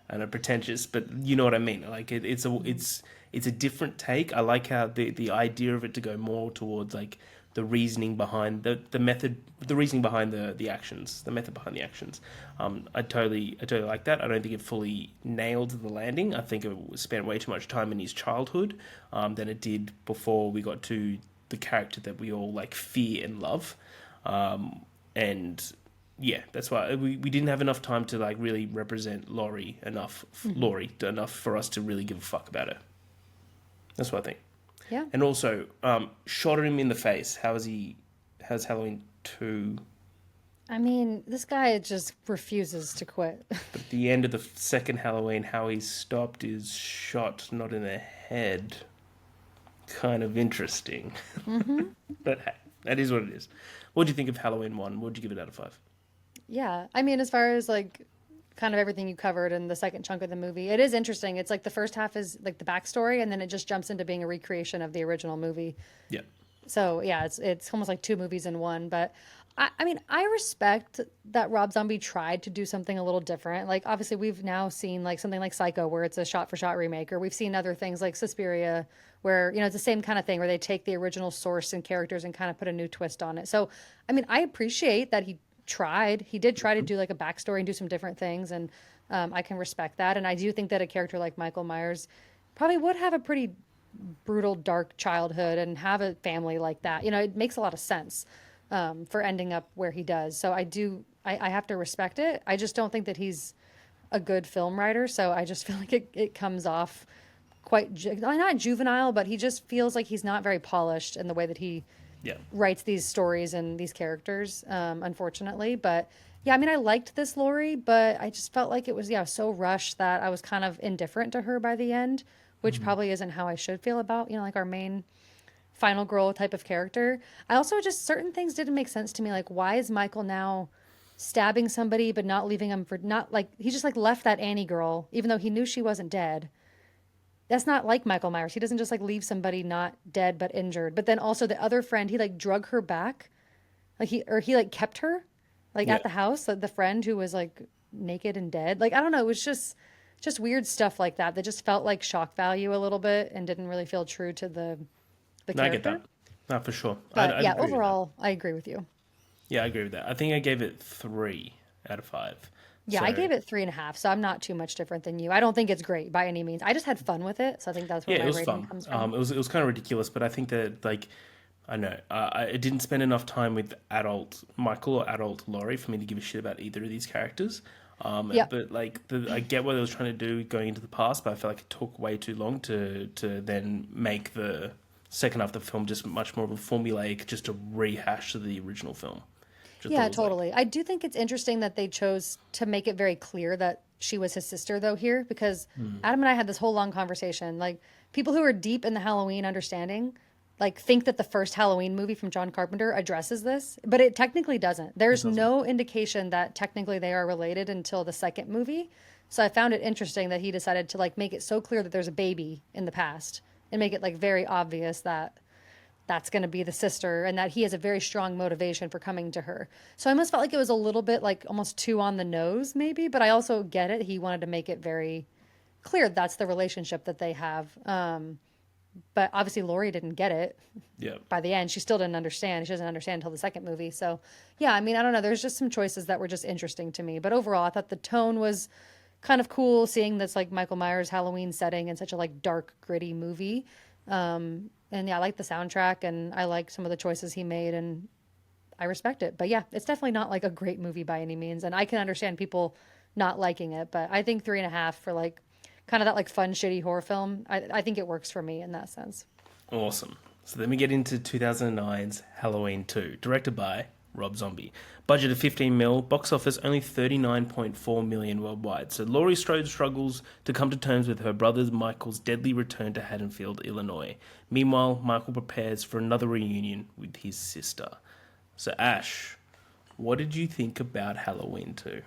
I don't know, pretentious, but you know what I mean. Like it's a different take. I like how the idea of it to go more towards like the reasoning behind the method, the reasoning behind the actions, the method behind the actions. I totally like that. I don't think it fully nailed the landing. I think it spent way too much time in his childhood than it did before we got to the character that we all like fear and love. And yeah, that's why we didn't have enough time to like really represent Laurie enough for us to really give a fuck about her. That's what I think. Yeah. And also, shot him in the face. How's Halloween 2? I mean, this guy just refuses to quit. But at the end of the second Halloween, how he's stopped is shot not in the head. Kind of interesting. Mm-hmm. But hey, that is what it is. What do you think of Halloween 1? What would you give it out of 5? Yeah. I mean, as far as like kind of everything you covered in the second chunk of the movie, it is interesting. It's like the first half is like the backstory, and then it just jumps into being a recreation of the original movie. Yeah. So yeah, it's almost like two movies in one. But I mean, I respect that Rob Zombie tried to do something a little different. Like obviously we've now seen like something like Psycho, where it's a shot for shot remake, or we've seen other things like Suspiria, where it's the same kind of thing where they take the original source and characters and kind of put a new twist on it. So I mean, I appreciate that he did try to do like a backstory and do some different things, and I can respect that. And I do think that a character like Michael Myers probably would have a pretty brutal, dark childhood and have a family like that. It makes a lot of sense for ending up where he does. So I have to respect it. I just don't think that he's a good film writer. So I just feel like it comes off quite, not juvenile, but he just feels like he's not very polished in the way that he writes these stories and these characters, unfortunately. But yeah, I mean, I liked this Laurie, but I just felt like it was, so rushed that I was kind of indifferent to her by the end, which probably isn't how I should feel about, like our main final girl type of character. I also just, certain things didn't make sense to me. Like, why is Michael now stabbing somebody, but not leaving him he just like left that Annie girl, even though he knew she wasn't dead. That's not like Michael Myers. He doesn't just like leave somebody not dead but injured. But then also the other friend, he like drug her back, like he like kept her like at the house. Like the friend who was like naked and dead. Like I don't know. It was just weird stuff like that just felt like shock value a little bit and didn't really feel true to the character. I get that. No, for sure. But yeah, overall, I agree with you. Yeah, I agree with that. I think I gave it 3 out of 5. Yeah, I So gave it 3.5, so I'm not too much different than you. I don't think it's great by any means. I just had fun with it, so I think that's where yeah, my it was rating fun. comes from. It was kind of ridiculous, but I think that like I know I didn't spend enough time with adult Michael or adult Laurie for me to give a shit about either of these characters. Yep. But like I get what they was trying to do going into the past, but I feel like it took way too long to then make the second half of the film just much more of a formulaic, just a rehash of the original film. Just thought Yeah, it was like totally. I do think it's interesting that they chose to make it very clear that she was his sister, though, here, because Adam and I had this whole long conversation. Like, people who are deep in the Halloween understanding, like, think that the first Halloween movie from John Carpenter addresses this, but it technically doesn't. it There's doesn't. no indication that technically they are related until the second movie. So I found it interesting that he decided to, like, make it so clear that there's a baby in the past and make it, like, very obvious that that's going to be the sister and that he has a very strong motivation for coming to her. So I almost felt like it was a little bit like almost too on the nose maybe, but I also get it. He wanted to make it very clear that's the relationship that they have. But obviously Laurie didn't get it Yeah. by the end. She still didn't understand. She doesn't understand until the second movie. So yeah, I mean, I don't know. There's just some choices that were just interesting to me. But overall, I thought the tone was kind of cool seeing this like Michael Myers Halloween setting in such a like dark, gritty movie. And yeah, I like the soundtrack and I like some of the choices he made and I respect it. But yeah, it's definitely not like a great movie by any means. And I can understand people not liking it, but I think 3.5 for like kind of that like fun, shitty horror film. I think it works for me in that sense. Awesome. So then we get into 2009's Halloween 2, directed by Rob Zombie. Budget of 15 mil, box office only 39.4 million worldwide. So Laurie Strode struggles to come to terms with her brother Michael's deadly return to Haddonfield, Illinois. Meanwhile, Michael prepares for another reunion with his sister. So Ash, what did you think about Halloween 2?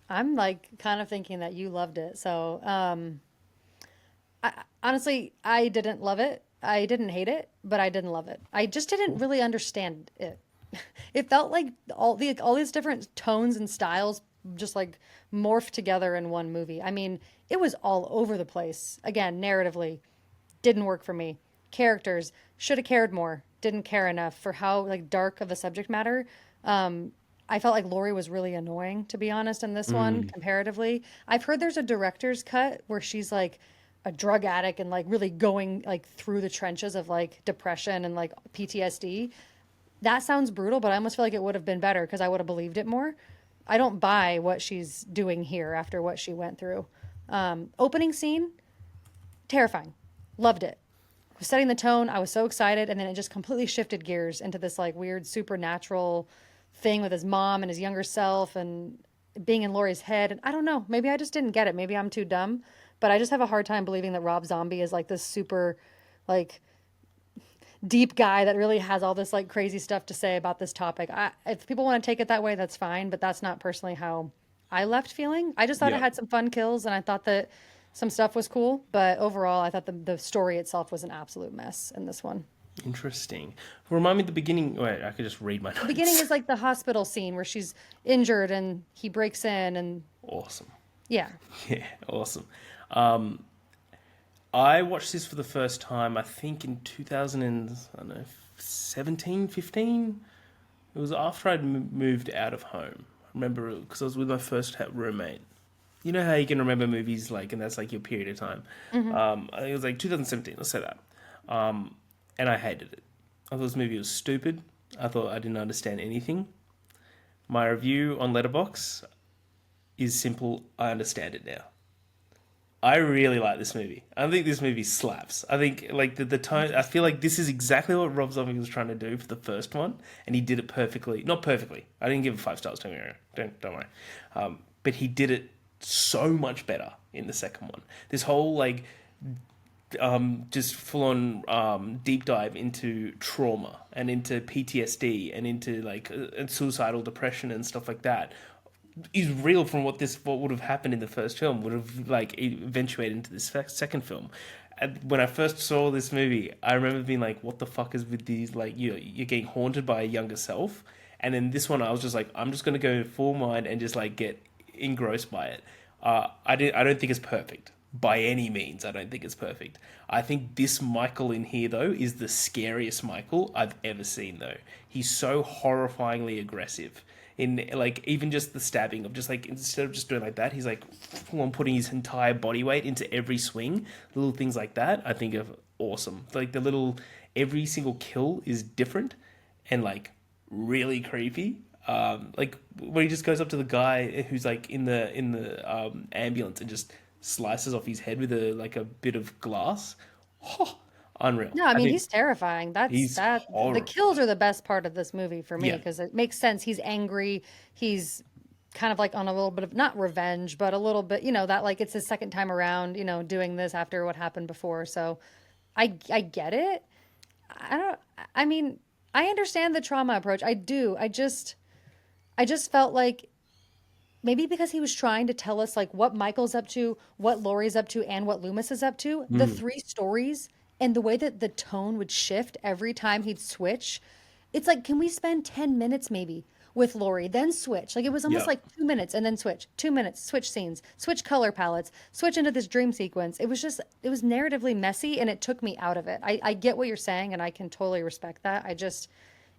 I'm like kind of thinking that you loved it. So, honestly, I didn't love it. I didn't hate it, but I didn't love it. I just didn't really understand it. It felt like all these different tones and styles just like morphed together in one movie. I mean, it was all over the place. Again, narratively, didn't work for me. Characters should have cared more. Didn't care enough for how like dark of a subject matter. I felt like Laurie was really annoying, to be honest, in this one comparatively. I've heard there's a director's cut where she's like a drug addict and like really going like through the trenches of like depression and like PTSD. That sounds brutal, but I almost feel like it would have been better because I would have believed it more. I don't buy what she's doing here after what she went through. Opening scene, terrifying. Loved it. Was setting the tone. I was so excited, and then it just completely shifted gears into this like weird supernatural thing with his mom and his younger self and being in Laurie's head. And I don't know. Maybe I just didn't get it. Maybe I'm too dumb. But I just have a hard time believing that Rob Zombie is like this super like deep guy that really has all this like crazy stuff to say about this topic. If people want to take it that way, that's fine, but that's not personally how I left feeling. I just thought it Yeah. had some fun kills and I thought that some stuff was cool, but overall, I thought the story itself was an absolute mess in this one. Interesting. Remind me the beginning. Wait, I could just read my The beginning notes. is like the hospital scene where she's injured and he breaks in and Awesome. yeah. Yeah, awesome. I watched this for the first time, I think in 2000 and, I don't know, 17, 15. It was after I'd moved out of home. I remember because I was with my first roommate. You know how you can remember movies like, and that's like your period of time. I think it was like 2017. Let's say that. And I hated it. I thought this movie was stupid. I thought I didn't understand anything. My review on Letterboxd is simple. I understand it now. I really like this movie. I think this movie slaps. I think like the tone. I feel like this is exactly what Rob Zombie was trying to do for the first one, and he did it perfectly. Not perfectly. I didn't give it 5 stars. Don't worry. But he did it so much better in the second one. This whole like just full on deep dive into trauma and into PTSD and into like suicidal depression and stuff like that is real from what would have happened in the first film would have like eventuated into this second film. And when I first saw this movie, I remember being like, "What the fuck is with these? Like, you're getting haunted by a younger self." And then this one, I was just like, "I'm just gonna go full mind and just like get engrossed by it." I don't think it's perfect by any means. I don't think it's perfect. I think this Michael in here though is the scariest Michael I've ever seen. Though he's so horrifyingly aggressive. in like even just the stabbing of just like instead of just doing like that, he's like full on putting his entire body weight into every swing. Little things like that, I think are awesome. Like the little every single kill is different and like really creepy. Like when he just goes up to the guy who's like in the ambulance and just slices off his head with a like a bit of glass. Oh, unreal. No, I I mean think he's terrifying. he's The horrible. kills are the best part of this movie for me Yeah, because it makes sense. He's angry. He's kind of like on a little bit of not revenge, but a little bit, that like it's his second time around, doing this after what happened before. So I get it. I don't I mean, I understand the trauma approach. I do. I just felt like maybe because he was trying to tell us like what Michael's up to, what Laurie's up to, and what Loomis is up to, the three stories and the way that the tone would shift every time he'd switch. It's like, can we spend 10 minutes maybe with Laurie, then switch? Like it was almost yeah, like 2 minutes and then switch, 2 minutes, switch scenes, switch color palettes, switch into this dream sequence. It was narratively messy and it took me out of it. I get what you're saying and I can totally respect that.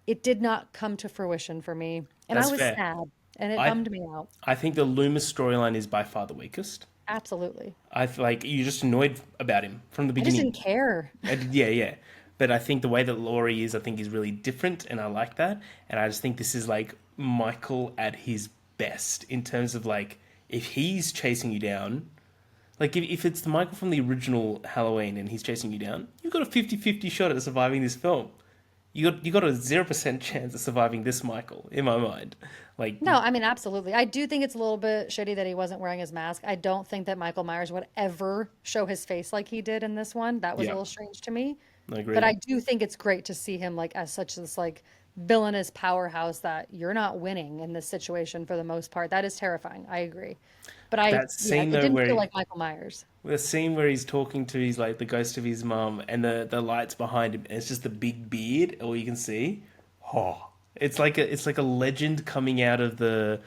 It did not come to fruition for me. And I that's was fair. sad and it I bummed me out. I think the Loomis storyline is by far the weakest. Absolutely. I feel like you're just annoyed about him from the I just beginning. didn't care. Yeah, yeah. But I think the way that Laurie is, I think, is really different, and I like that. And I just think this is like Michael at his best in terms of like if he's chasing you down, like if it's the Michael from the original Halloween and he's chasing you down, you've got a 50-50 shot at surviving this film. You got a 0% chance of surviving this Michael in my mind. Like No, I mean, absolutely. I do think it's a little bit shitty that he wasn't wearing his mask. I don't think that Michael Myers would ever show his face like he did in this one. That was a yeah, little strange to me. I But agree. I do think it's great to see him like as such this like villainous powerhouse that you're not winning in this situation for the most part. That is terrifying. I agree. But That yeah, scene it though didn't feel where like Michael Myers. the scene where he's talking to his like the ghost of his mum and the lights behind him and it's just the big beard all you can see. Oh, it's like a legend coming out of the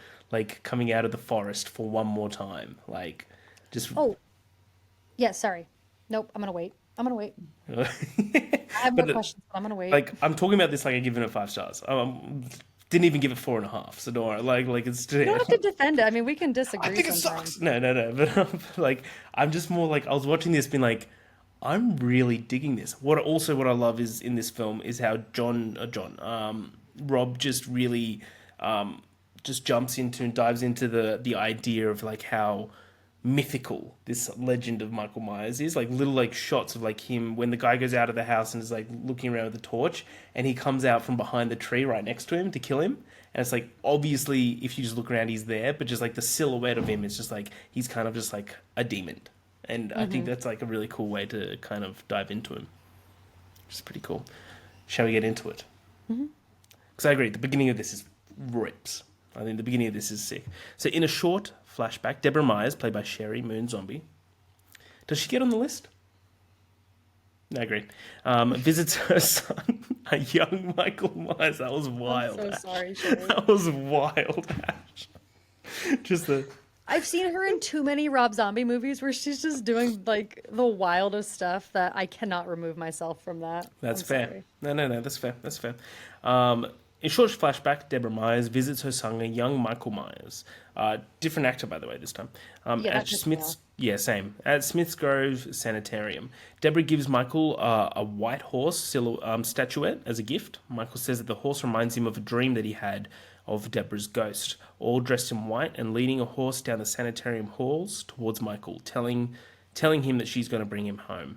forest for one more time. Like just Oh, yeah, sorry. Nope, I'm gonna wait. I'm gonna wait. but I have more questions, but I'm gonna wait. like I'm talking about this like I give it 5 stars. Didn't even give it 4.5. So don't worry. Like it's You don't have to defend it. I mean, we can I disagree think it sometimes. sucks. No, no, no. But like, I'm just more like I was watching this, being like, I'm really digging this. What I love is in this film is how Rob just really just jumps into and dives into the idea of like how mythical this legend of Michael Myers is. Like little like shots of like him when the guy goes out of the house and is like looking around with the torch, and he comes out from behind the tree right next to him to kill him. And it's like obviously if you just look around he's there, but just like the silhouette of him is just like he's kind of just like a demon. And I think that's like a really cool way to kind of dive into him. Which is pretty cool. Shall we get into it? Because I agree, the beginning of this is rips. I think the beginning of this is sick. So in a short flashback, Deborah Myers, played by Sherry Moon Zombie, does she get on the list? No, I agree. Visits her son, a young Michael Myers. That was I'm wild. so Ash. sorry, Sherry. That was wild, Ash. Just the... I've seen her in too many Rob Zombie movies where she's just doing like the wildest stuff that I cannot remove myself from that. That's I'm fair. sorry. No, no, no, that's fair. That's fair. In short flashback, Deborah Myers visits her son, a young Michael Myers. Different actor, by the way, this time. Yeah, At that pissed me off. Smith's, yeah, same. At Smith's Grove Sanitarium. Deborah gives Michael a white horse statuette as a gift. Michael says that the horse reminds him of a dream that he had of Deborah's ghost, all dressed in white and leading a horse down the sanitarium halls towards Michael, telling him that she's going to bring him home.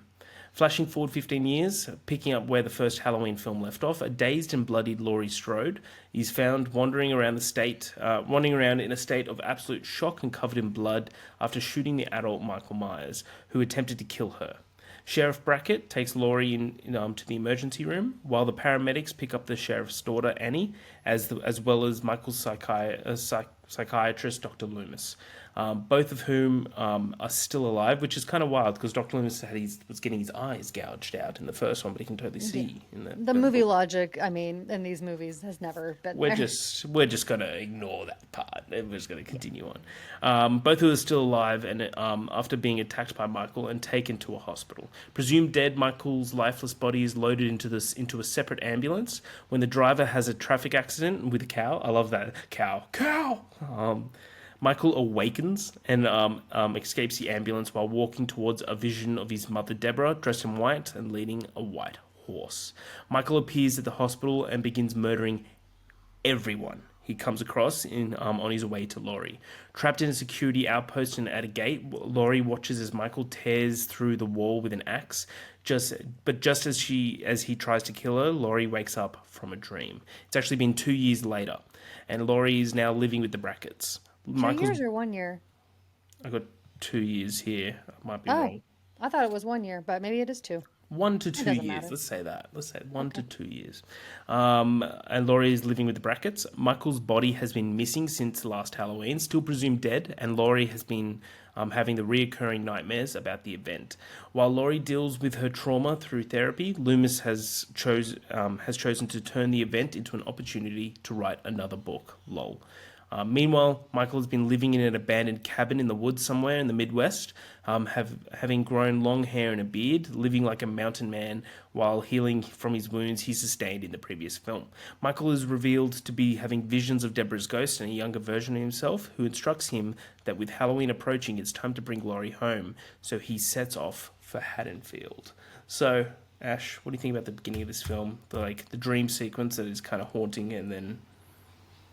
Flashing forward 15 years, picking up where the first Halloween film left off, a dazed and bloodied Laurie Strode is found wandering around in a state of absolute shock and covered in blood after shooting the adult Michael Myers, who attempted to kill her. Sheriff Brackett takes Laurie to the emergency room, while the paramedics pick up the sheriff's daughter Annie, as well as Michael's psychiatrist, Dr. Loomis, both of whom are still alive, which is kind of wild because Dr. Loomis was getting his eyes gouged out in the first one, but he can totally see in The movie logic, I mean, in these movies has never been we're there. just gonna ignore that part and we're just gonna continue on. Both of them are still alive and after being attacked by Michael and taken to a hospital. Presumed dead, Michael's lifeless body is loaded into a separate ambulance when the driver has a traffic accident with a cow. I love that cow. Michael awakens and escapes the ambulance while walking towards a vision of his mother Deborah, dressed in white and leading a white horse. Michael appears at the hospital and begins murdering everyone he comes across on his way to Laurie. Trapped in a security outpost and at a gate, Laurie watches as Michael tears through the wall with an axe. Just as he tries to kill her, Laurie wakes up from a dream. It's actually been 2 years later, and Laurie is now living with the Brackets. 2 years or 1 year? I got 2 years here. I might be Oh, wrong. I thought it was 1 year, but maybe it is 2. 1 to 2 doesn't years. matter. Let's say that. Let's say 1 to 2 years. And Laurie is living with the Brackets. Michael's body has been missing since last Halloween, still presumed dead, and Laurie has been having the reoccurring nightmares about the event. While Laurie deals with her trauma through therapy, Loomis has chosen to turn the event into an opportunity to write another book. Lol. Meanwhile, Michael has been living in an abandoned cabin in the woods somewhere in the Midwest, having grown long hair and a beard, living like a mountain man while healing from his wounds he sustained in the previous film. Michael is revealed to be having visions of Deborah's ghost and a younger version of himself, who instructs him that with Halloween approaching, it's time to bring Laurie home, so he sets off for Haddonfield. So, Ash, what do you think about the beginning of this film? The dream sequence that is kind of haunting, and then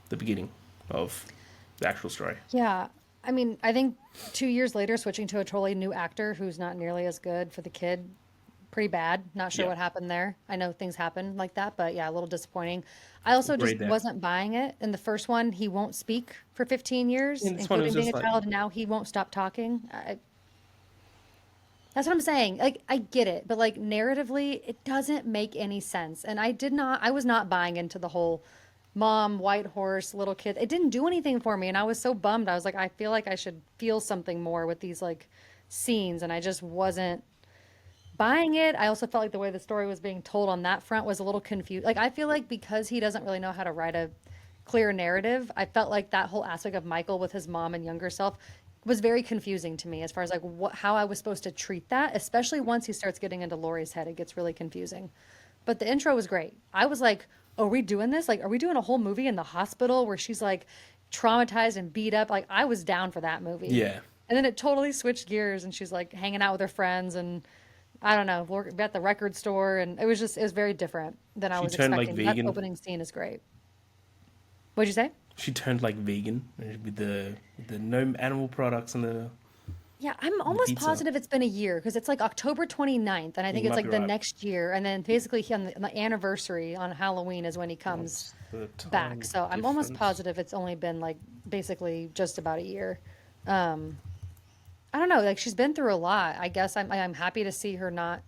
the beginning of the actual story. Yeah. I mean, I think 2 years later, switching to a totally new actor who's not nearly as good for the kid, pretty bad. Not sure Yeah. what happened there. I know things happen like that, but yeah, a little disappointing. I also just Agreed there. wasn't buying it. In the first one, he won't speak for 15 years, In this one, it including was being just a like- child, and now he won't stop talking. That's what I'm saying. Like, I get it, but like narratively, it doesn't make any sense. And I was not buying into the whole mom, white horse, little kid. It didn't do anything for me. And I was so bummed. I was like, I feel like I should feel something more with these like scenes. And I just wasn't buying it. I also felt like the way the story was being told on that front was a little confused. Like, I feel like because he doesn't really know how to write a clear narrative, I felt like that whole aspect of Michael with his mom and younger self was very confusing to me as far as like how I was supposed to treat that, especially once he starts getting into Laurie's head. It gets really confusing. But the intro was great. I was like, are we doing this? Like, are we doing a whole movie in the hospital where she's like traumatized and beat up? Like, I was down for that movie. Yeah. And then it totally switched gears and she's like hanging out with her friends and I don't know, we're at the record store. And it was very different than I She was turned, like, expecting. That vegan. opening scene is great. What'd you say? She turned like vegan with the no animal products and the. Yeah, I'm almost pizza. positive it's been a year because it's like October 29th, and I think You it's might like be the right. next year, and then basically on the anniversary on Halloween is when he comes the time back. So I'm almost difference? positive it's only been like basically just about a year. I don't know, like she's been through a lot. I guess I'm happy to see her not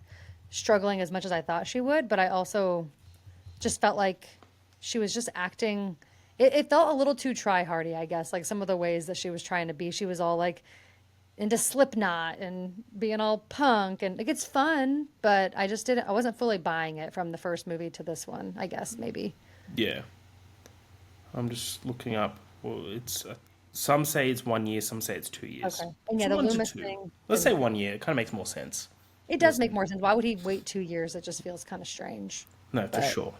struggling as much as I thought she would, but I also just felt like she was just acting. It felt a little too try-hardy, I guess. Like some of the ways that she was trying to be. She was all like into Slipknot and being all punk, and like it's fun, but I just didn't. I wasn't fully buying it from the first movie to this one. I guess maybe. Yeah. I'm just looking up. Well, it's some say it's 1 year, some say it's 2 years. Okay. And yeah, So the 1 to Loomis 2. thing. Let's say 1 year. It kind of makes more sense. It does make more sense. Why would he wait 2 years? It just feels kind of strange. No, for But- sure.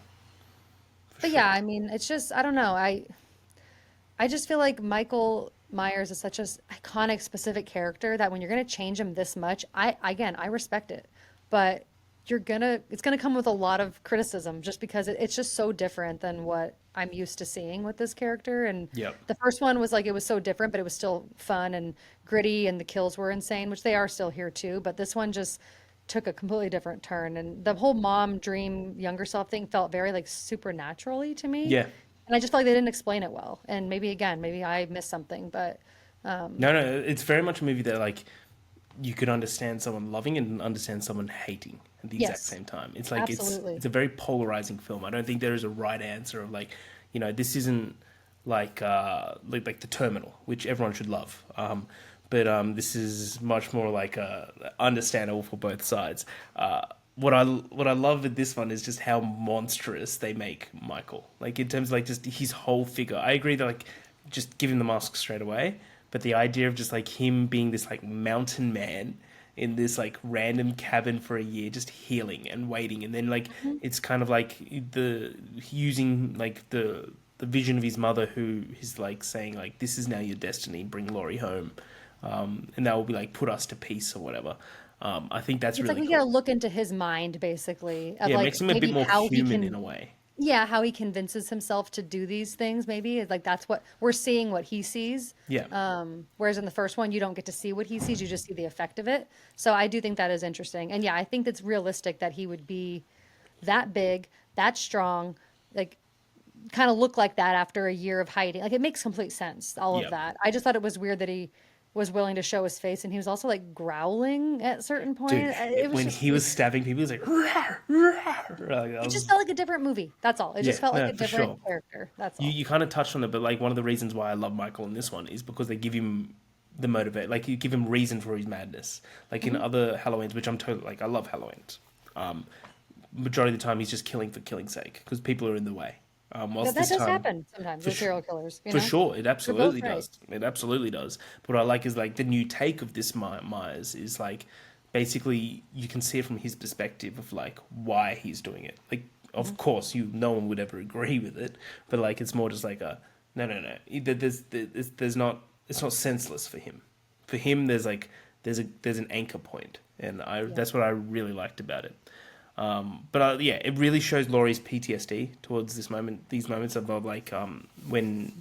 But yeah, I mean, it's just I don't know. I just feel like Michael Myers is such an iconic, specific character that when you're gonna change him this much, I respect it, but it's gonna come with a lot of criticism just because it's just so different than what I'm used to seeing with this character. And Yep. the first one was like it was so different, but it was still fun and gritty, and the kills were insane, which they are still here too. But this one just took a completely different turn, and the whole mom dream younger self thing felt very like supernaturally to me. Yeah. And I just felt like they didn't explain it well. And maybe I missed something, but No, it's very much a movie that like you could understand someone loving and understand someone hating at the exact Yes. same time. It's like Absolutely. it's a very polarizing film. I don't think there is a right answer of like, this isn't like the Terminal, which everyone should love. But this is much more like understandable for both sides. What I love with this one is just how monstrous they make Michael. Like in terms of like just his whole figure. I agree that like just give him the mask straight away, but the idea of just like him being this like mountain man in this like random cabin for a year, just healing and waiting, and then like it's kind of like the using like the vision of his mother who is like saying like this is now your destiny, bring Laurie home, and that will be like put us to peace or whatever. I think that's It's like really we cool. gotta look into his mind basically of Yeah, it like makes him a bit maybe more how he human in a can, way. yeah, how he convinces himself to do these things. Maybe it's like that's what we're seeing, what he sees. Yeah. Whereas in the first one, you don't get to see what he sees; you just see the effect of it. So I do think that is interesting, and yeah, I think it's realistic that he would be that big, that strong, like kind of look like that after a year of hiding. Like it makes complete sense, all of Yeah. that. I just thought it was weird that he was willing to show his face and he was also like growling at certain Dude, point. It was when just he was stabbing people, he was like, "Rawr, rawr." Like, that it just was, felt like a different movie. That's all. It yeah, just felt like no, a for different sure. character. That's You all. you kind of touched on it, but like one of the reasons why I love Michael in this one is because they give him the motivate, like you give him reason for his madness. Like in Hmm. other Halloweens, which I'm totally like, I love Halloweens. Um, Majority of the time, he's just killing for killing's sake because people are in the way. Whilst That this does time, happen sometimes for with sure. serial killers, you For know? sure, it You're both absolutely right. does. It absolutely does. But what I like is like the new take of this Myers is like basically you can see it from his perspective of like why he's doing it. Like Hmm. of course no one would ever agree with it, but like it's more just like a no. There's not, it's not senseless for him. For him, there's like there's an anchor point, and I Yeah. that's what I really liked about it. But yeah, it really shows Laurie's PTSD towards this moment, these moments of like when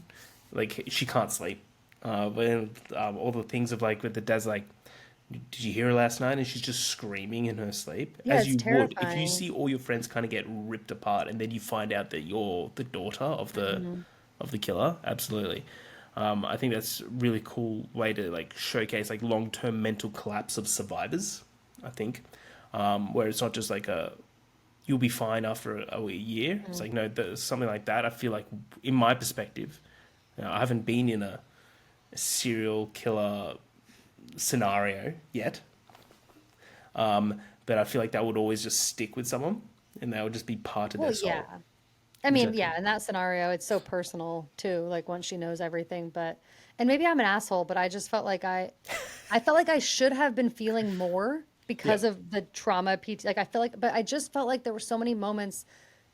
like she can't sleep, when all the things of like with the dad's like, did you hear her last night? And she's just screaming in her sleep, Yeah, as it's you would if you terrifying. see all your friends kind of get ripped apart, and then you find out that you're the daughter Hmm. of the killer. Absolutely. I think that's a really cool way to like showcase like long term mental collapse of survivors. I think where it's not just like a you'll be fine after a year. It's like no, there's something like that. I feel like in my perspective, I haven't been in a serial killer scenario yet, but I feel like that would always just stick with someone, and that would just be part of their Well, yeah. soul, I which I mean, think. yeah, in that scenario, it's so personal too, like once she knows everything, but and maybe I'm an asshole, but I just felt like I felt like I should have been feeling more Yeah, because of the trauma PT. Like I feel like, but I just felt like there were so many moments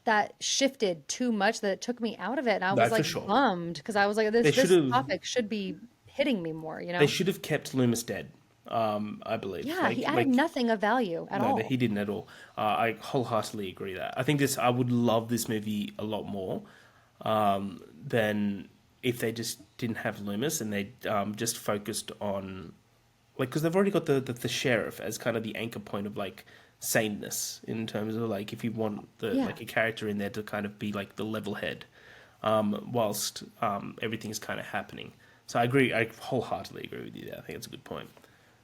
that shifted too much that it took me out of it, and I no, was for like sure. bummed because I was like, this They should this have. topic should be hitting me more, you They know? should have kept Loomis dead. I believe. Yeah, he added nothing of value at No, that all. he didn't at all. I wholeheartedly agree that. I think this. I would love this movie a lot more than if they just didn't have Loomis and they just focused on like because they've already got the sheriff as kind of the anchor point of like saneness in terms of like if you want the Yeah. like a character in there to kind of be like the level head whilst everything is kind of happening. So I agree. I wholeheartedly agree with you there. I think it's a good point.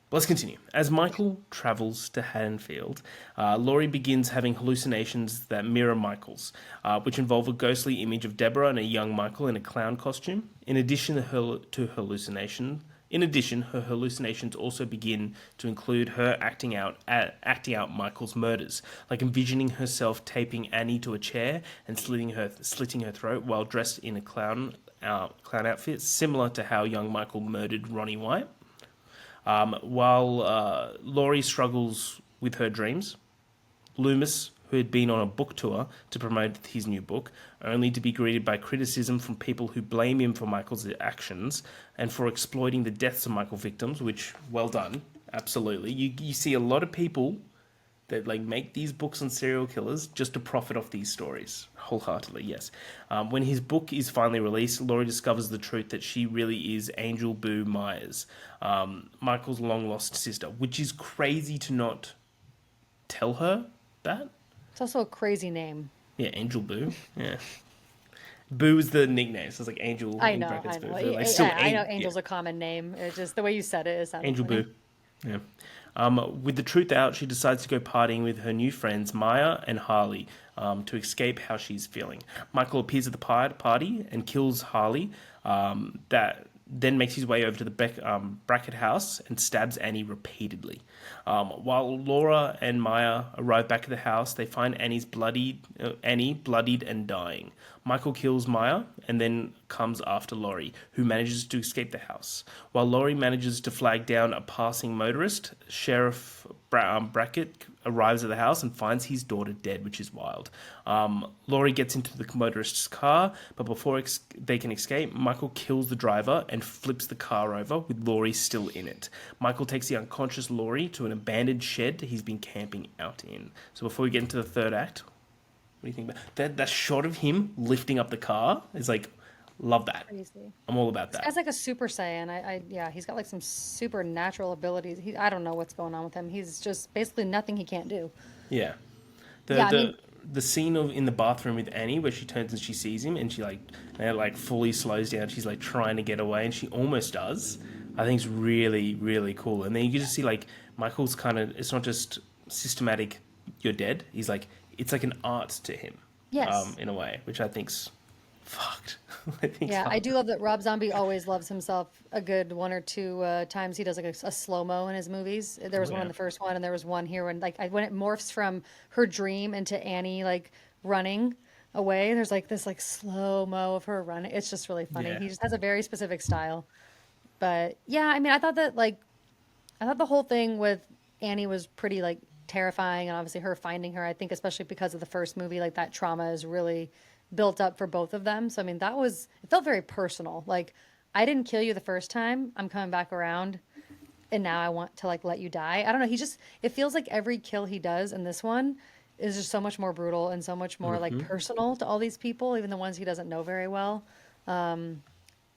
But let's continue. As Michael travels to Haddonfield, Laurie begins having hallucinations that mirror Michael's, which involve a ghostly image of Deborah and a young Michael in a clown costume. In addition, her hallucinations also begin to include her acting out Michael's murders, like envisioning herself taping Annie to a chair and slitting her throat while dressed in a clown outfit, similar to how young Michael murdered Ronnie White. While Laurie struggles with her dreams, Loomis, who had been on a book tour to promote his new book, only to be greeted by criticism from people who blame him for Michael's actions and for exploiting the deaths of Michael victims, which, well done, absolutely. You see a lot of people that like make these books on serial killers just to profit off these stories. Wholeheartedly, yes. When his book is finally released, Laurie discovers the truth that she really is Angel Boo Myers, Michael's long lost sister, which is crazy to not tell her that. It's also a crazy name. Yeah, Angel Boo. Yeah, Boo is the nickname, so it's like Angel I in know, brackets I Boo. know. But like still, I know Yeah, Angel's a common name. It's just the way you said it, it sounded Angel funny. Boo. Yeah. With the truth out, she decides to go partying with her new friends Maya and Harley to escape how she's feeling. Michael appears at the party and kills Harley. That then makes his way over to the Brackett house and stabs Annie repeatedly. While Laura and Maya arrive back at the house, they find Annie bloodied and dying. Michael kills Maya and then comes after Laurie, who manages to escape the house. While Laurie manages to flag down a passing motorist, Sheriff Brackett arrives at the house and finds his daughter dead, which is wild. Laurie gets into the motorist's car, but before they can escape, Michael kills the driver and flips the car over, with Laurie still in it. Michael takes the unconscious Laurie to an abandoned shed he's been camping out in. So before we get into the third act, what do you think about that? That shot of him lifting up the car is like, love that. Crazy. I'm all about that. As like a Super Saiyan. Yeah, he's got like some supernatural abilities. I don't know what's going on with him. He's just basically nothing he can't do. Yeah. The scene in the bathroom with Annie where she turns and she sees him and she like fully slows down. She's like trying to get away and she almost does. I think it's really, really cool. And then you can just see like Michael's it's not just systematic, you're dead. He's like, it's like an art to him. Yes. In a way, which I think's fucked. I think. Yeah, I do love that Rob Zombie always loves himself a good one or two times. He does like a slow-mo in his movies. There was one in the first one, and there was one here when when it morphs from her dream into Annie like running away. There's like this like slow-mo of her running. It's just really funny. Yeah. He just has a very specific style. But yeah, I mean, I thought the whole thing with Annie was pretty like terrifying, and obviously her finding her. I think especially because of the first movie, like that trauma is really built up for both of them. So I mean, it felt very personal. Like, I didn't kill you the first time. I'm coming back around, and now I want to like let you die. I don't know. It feels like every kill he does in this one is just so much more brutal and so much more like personal to all these people, even the ones he doesn't know very well.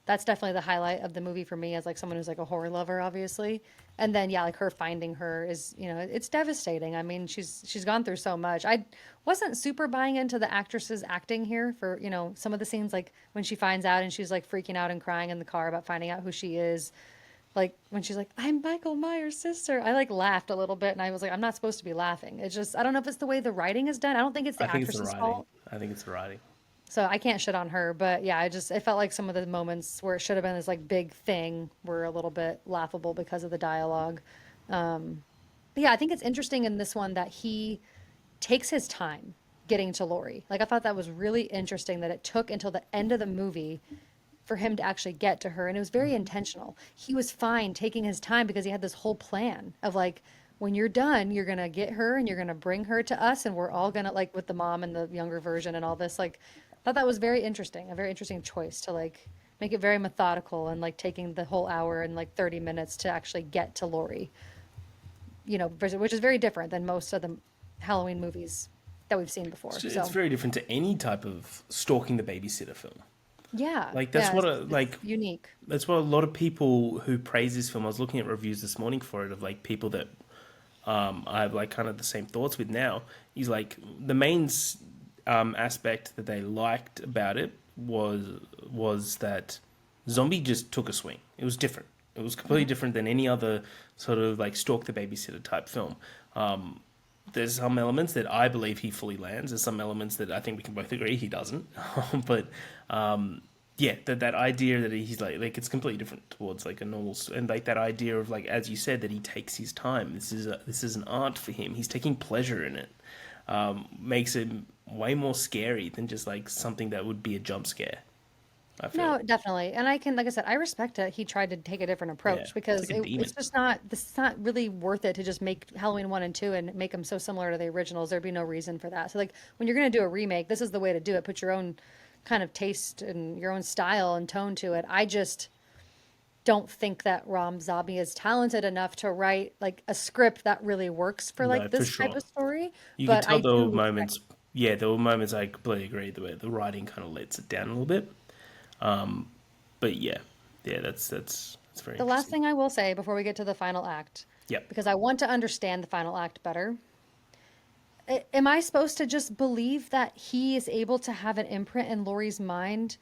That's definitely the highlight of the movie for me as like someone who's like a horror lover, obviously. And then yeah, like her finding her is, it's devastating. I mean, she's gone through so much. I wasn't super buying into the actress's acting here for, some of the scenes, like when she finds out and she's like freaking out and crying in the car about finding out who she is. Like when she's like, I'm Michael Myers' sister. I like laughed a little bit and I was like, I'm not supposed to be laughing. It's just, I don't know if it's the way the writing is done. I don't think it's the actress's fault. I think it's the writing. So I can't shit on her, but yeah, it felt like some of the moments where it should have been this like big thing were a little bit laughable because of the dialogue. But yeah, I think it's interesting in this one that he takes his time getting to Laurie. Like I thought that was really interesting that it took until the end of the movie for him to actually get to her, and it was very intentional. He was fine taking his time because he had this whole plan of like, when you're done, you're gonna get her and you're gonna bring her to us, and we're all gonna like with the mom and the younger version and all this like. I thought that was very interesting, a very interesting choice to like make it very methodical and like taking the whole hour and like 30 minutes to actually get to Laurie, which is very different than most of the Halloween movies that we've seen before. It's very different to any type of stalking the babysitter film. Yeah, like that's it's unique. That's what a lot of people who praise this film. I was looking at reviews this morning for it of like people that I have like kind of the same thoughts with now. Is like the main aspect that they liked about it was that Zombie just took a swing. It was different. It was completely different than any other sort of like stalk the babysitter type film. There's some elements that I believe he fully lands. There's some elements that I think we can both agree he doesn't. But yeah, that idea that he's like it's completely different towards like a normal, and like that idea of like, as you said, that he takes his time. This is an art for him. He's taking pleasure in it. Makes it way more scary than just like something that would be a jump scare. I feel. No, definitely. And like I said, I respect that he tried to take a different approach because it's just this is not really worth it to just make Halloween 1 and 2 and make them so similar to the originals. There'd be no reason for that. So like when you're going to do a remake, this is the way to do it. Put your own kind of taste and your own style and tone to it. I just don't think that Rob Zombie is talented enough to write like a script that really works for like this type of story. You can tell there were moments. Yeah, there were moments I completely agree the way the writing kind of lets it down a little bit. But yeah, that's very. The last thing I will say before we get to the final act, because I want to understand the final act better. Am I supposed to just believe that he is able to have an imprint in Laurie's mind,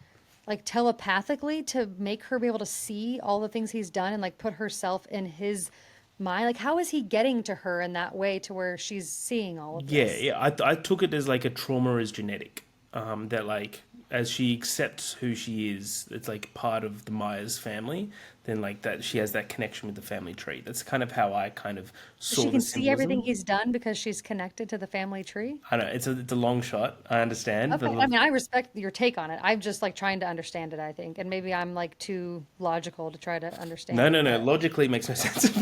like telepathically, to make her be able to see all the things he's done and like put herself in his mind? Like, how is he getting to her in that way to where she's seeing all of Yeah, this? yeah. I took it as like a trauma is genetic. That like as she accepts who she is, it's like part of the Myers family. Then like that she has that connection with the family tree. That's kind of how I kind of So she saw the can see everything symbolism. he's done because she's connected to the family tree? I know it's a long shot. I understand, Okay. but I mean, I respect your take on it. I'm just like trying to understand it, I think. And maybe I'm like too logical to try to no, understand, no, no. but Logically, it makes no sense.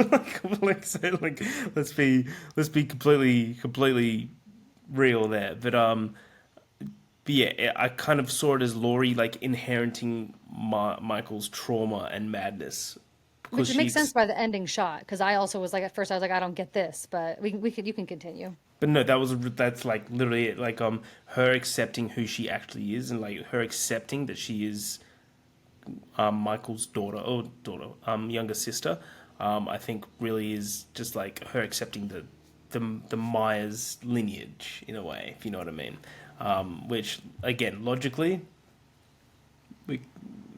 Like, let's be completely real there. But yeah, I kind of saw it as Laurie like inheriting Michael's trauma and madness because which makes sense she's. by the ending shot. Because I also was like, at first, I was like, I don't get this, but you can continue. But no, that's like literally it. Like her accepting who she actually is and like her accepting that she is Michael's younger sister. I think really is just like her accepting the Myers lineage in a way, if you know what I mean. Which again, logically, we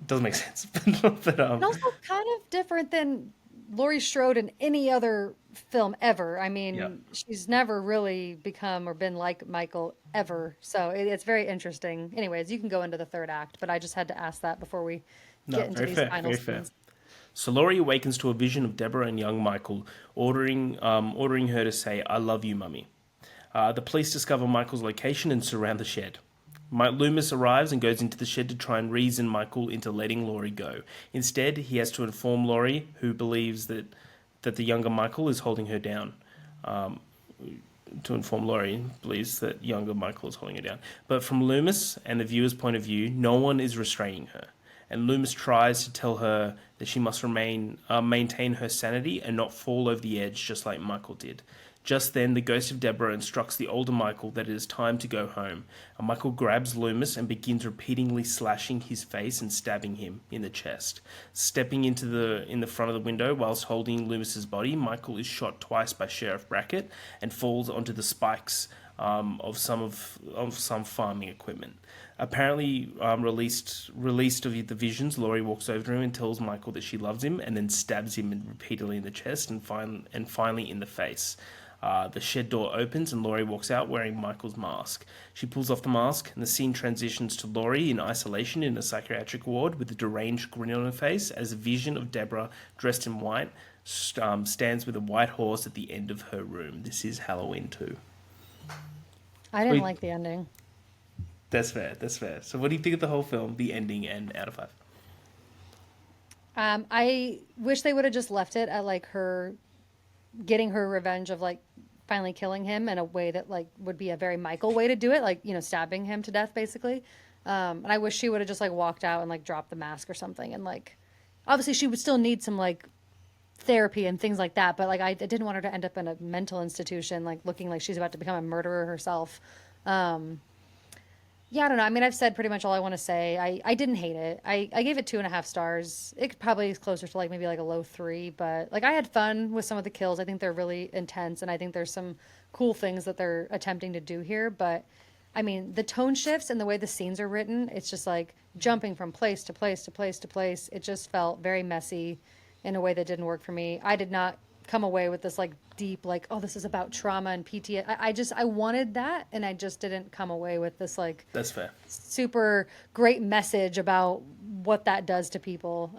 doesn't make sense. And also kind of different than Laurie Strode in any other film ever. I Yeah, mean, she's never really become or been like Michael ever. So it's very interesting. Anyways, you can go into the third act, but I just had to ask that before we no, get into very these fair, final very fair. scenes. So Laurie awakens to a vision of Deborah and young Michael, ordering her to say, "I love you, mummy." The police discover Michael's location and surround the shed. Mike Loomis arrives and goes into the shed to try and reason Michael into letting Laurie go. Instead, he has to inform Laurie, who believes that the younger Michael is holding her down. To inform Laurie, believes that younger Michael is holding her down. But from Loomis and the viewer's point of view, no one is restraining her. And Loomis tries to tell her that she must maintain her sanity and not fall over the edge just like Michael did. Just then, the ghost of Deborah instructs the older Michael that it is time to go home. And Michael grabs Loomis and begins repeatedly slashing his face and stabbing him in the chest. Stepping in the front of the window whilst holding Loomis's body, Michael is shot twice by Sheriff Brackett and falls onto the spikes of some farming equipment. Apparently, released of the visions, Laurie walks over to him and tells Michael that she loves him, and then stabs him repeatedly in the chest and finally in the face. The shed door opens and Laurie walks out wearing Michael's mask. She pulls off the mask, and the scene transitions to Laurie in isolation in a psychiatric ward with a deranged grin on her face as a vision of Deborah dressed in white stands with a white horse at the end of her room. This is Halloween 2. I didn't Wait, like the ending. that's fair. That's fair. So, what do you think of the whole film, the ending, and out of five? I wish they would have just left it at like her getting her revenge of like finally killing him in a way that like would be a very Michael way to do it, like, you know, stabbing him to death basically. And I wish she would have just like walked out and like dropped the mask or something. And like, obviously she would still need some like therapy and things like that. But like, I didn't want her to end up in a mental institution, like looking like she's about to become a murderer herself. Yeah, I don't know. I mean, I've said pretty much all I want to say. I didn't hate it. I gave it 2.5 stars. It probably is closer to like maybe like a low three, but like I had fun with some of the kills. I think they're really intense, and I think there's some cool things that they're attempting to do here. But I mean, the tone shifts and the way the scenes are written, it's just like jumping from place to place to place to place. It just felt very messy in a way that didn't work for me. I did not come away with this like deep like, oh, this is about trauma and PTSD. I wanted that, and I just didn't come away with this like That's fair. super great message about what that does to people.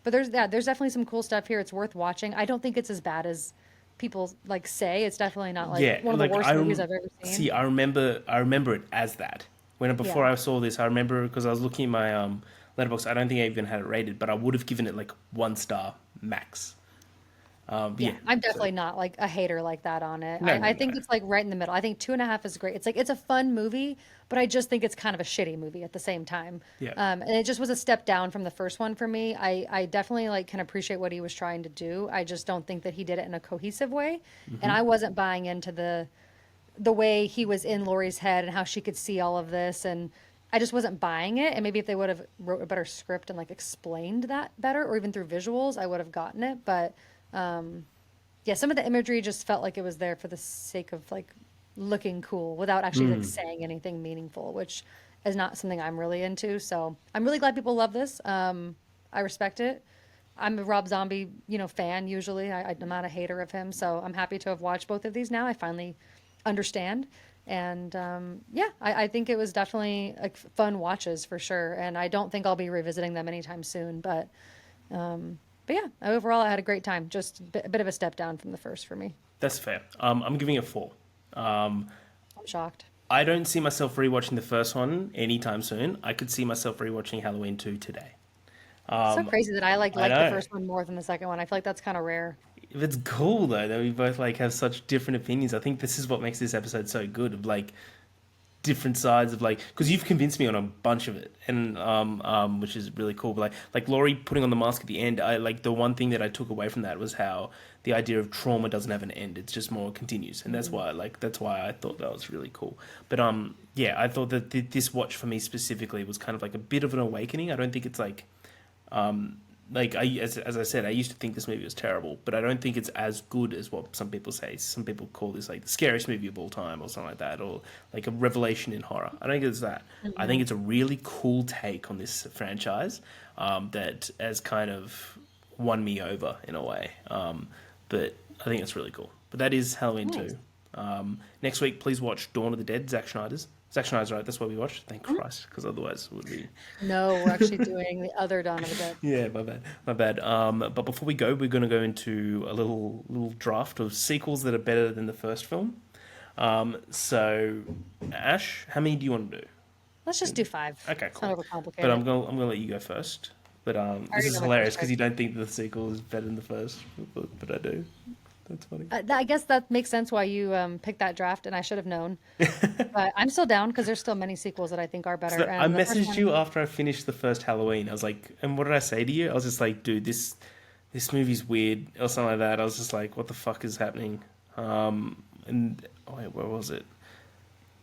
But there's definitely some cool stuff here. It's worth watching. I don't think it's as bad as people like say. It's definitely not like Yeah, one of the like worst movies I've ever seen. see. I remember it as that. When before Yeah. I saw this, I remember because I was looking at my letterbox. I don't think I even had it rated, but I would have given it like 1 star max. Yeah, Yeah. I'm So definitely not like a hater like that on it. no, no, I no. think it's like right in the middle. I think 2.5 is great. It's like it's a fun movie, but I just think it's kind of a shitty movie at the same time. Yeah. And it just was a step down from the first one for me. I definitely like can appreciate what he was trying to do. I just don't think that he did it in a cohesive way, and I wasn't buying into the way he was in Laurie's head and how she could see all of this, and I just wasn't buying it. And maybe if they would have wrote a better script and like explained that better, or even through visuals, I would have gotten it. But yeah, some of the imagery just felt like it was there for the sake of like looking cool without actually like saying anything meaningful, which is not something I'm really into. So I'm really glad people love this. I respect it. I'm a Rob Zombie, fan usually. I'm not a hater of him, so I'm happy to have watched both of these now. I finally understand. And yeah, I think it was definitely like fun watches for sure. And I don't think I'll be revisiting them anytime soon. But yeah, overall, I had a great time. Just a bit of a step down from the first for me. That's fair. I'm giving it a 4. I'm shocked. I don't see myself rewatching the first one anytime soon. I could see myself rewatching Halloween 2 today. So crazy that I like I like the know. first one more than the second one. I feel like that's kind of rare. It's cool though that we both like have such different opinions. I think this is what makes this episode so good. Of like different sides of like because you've convinced me on a bunch of it, and which is really cool. But like Laurie putting on the mask at the end, I like the one thing that I took away from that was how the idea of trauma doesn't have an end. It's just more continues, and that's why I thought that was really cool. But yeah, I thought that this watch for me specifically was kind of like a bit of an awakening. I don't think it's like as I said, I used to think this movie was terrible, but I don't think it's as good as what some people say. Some people call this like the scariest movie of all time, or something like that, or like a revelation in horror. I don't think it's that. I think it's a really cool take on this franchise that has kind of won me over in a way. But I think it's really cool. But that is Halloween Nice. 2. Next week, please watch Dawn of the Dead, Zack Snyder's. Zack Snyder's right. That's what we watched. Thank Christ, because otherwise it would be. No, we're actually doing the other Dawn of the Dead. Yeah, my bad. But before we go, we're going to go into a little draft of sequels that are better than the first film. So, Ash, how many do you want to do? Let's just do 5. Okay, It's cool. not overcomplicated. But I'm gonna let you go first. But this already is know my hilarious first because you don't think the sequel is better than the first, but I do. That's funny. I guess that makes sense why you picked that draft, and I should have known. But I'm still down because there's still many sequels that I think are better. So And I the first messaged one- you after I finished the first Halloween. I was like, and what did I say to you? I was just like, dude, this movie's weird or something like that. I was just like, what the fuck is happening? And oh, wait, where was it?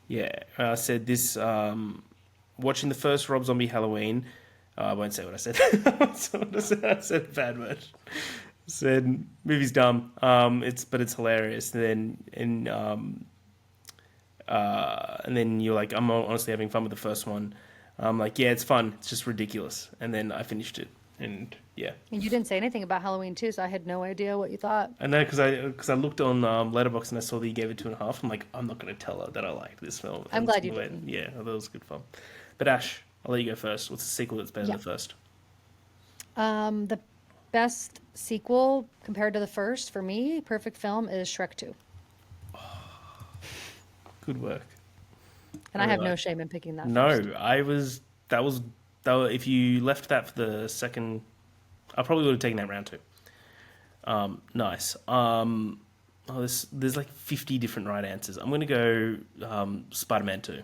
Yeah, I said this. Watching the first Rob Zombie Halloween. I won't say what I said. I said a bad word. Said movie's dumb. It's hilarious. And then you're like, I'm honestly having fun with the first one. I'm like, yeah, it's fun. It's just ridiculous. And then I finished it, and yeah. And you didn't say anything about Halloween 2, so I had no idea what you thought. I know because I looked on Letterboxd and I saw that you gave it 2.5. I'm like, I'm not going to tell her that I liked this film. I'm glad you did. Yeah, I thought it was good fun. But Ash, I'll let you go first. What's the sequel that's better than the first? The best sequel compared to the first for me, perfect film, is Shrek 2. Good work. And I Very have no nice. shame in picking that No, first. that was if you left that for the second, I probably would have taken that round 2. Nice. There's like 50 different right answers. I'm gonna go Spider-Man 2.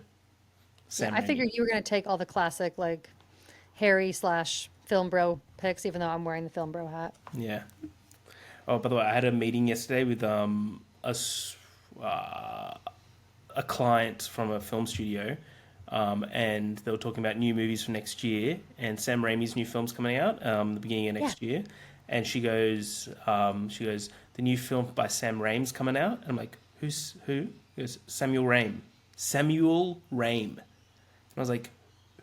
Sam I Raimi. figured you were going to take all the classic, like, Harry/film bro picks, even though I'm wearing the film bro hat. Yeah. Oh, by the way, I had a meeting yesterday with a client from a film studio, and they were talking about new movies for next year. And Sam Raimi's new film's coming out the beginning of next year. And she goes, the new film by Sam Raimi's coming out. And I'm like, who? He goes, Samuel Raimi. Samuel Raimi. And I was like,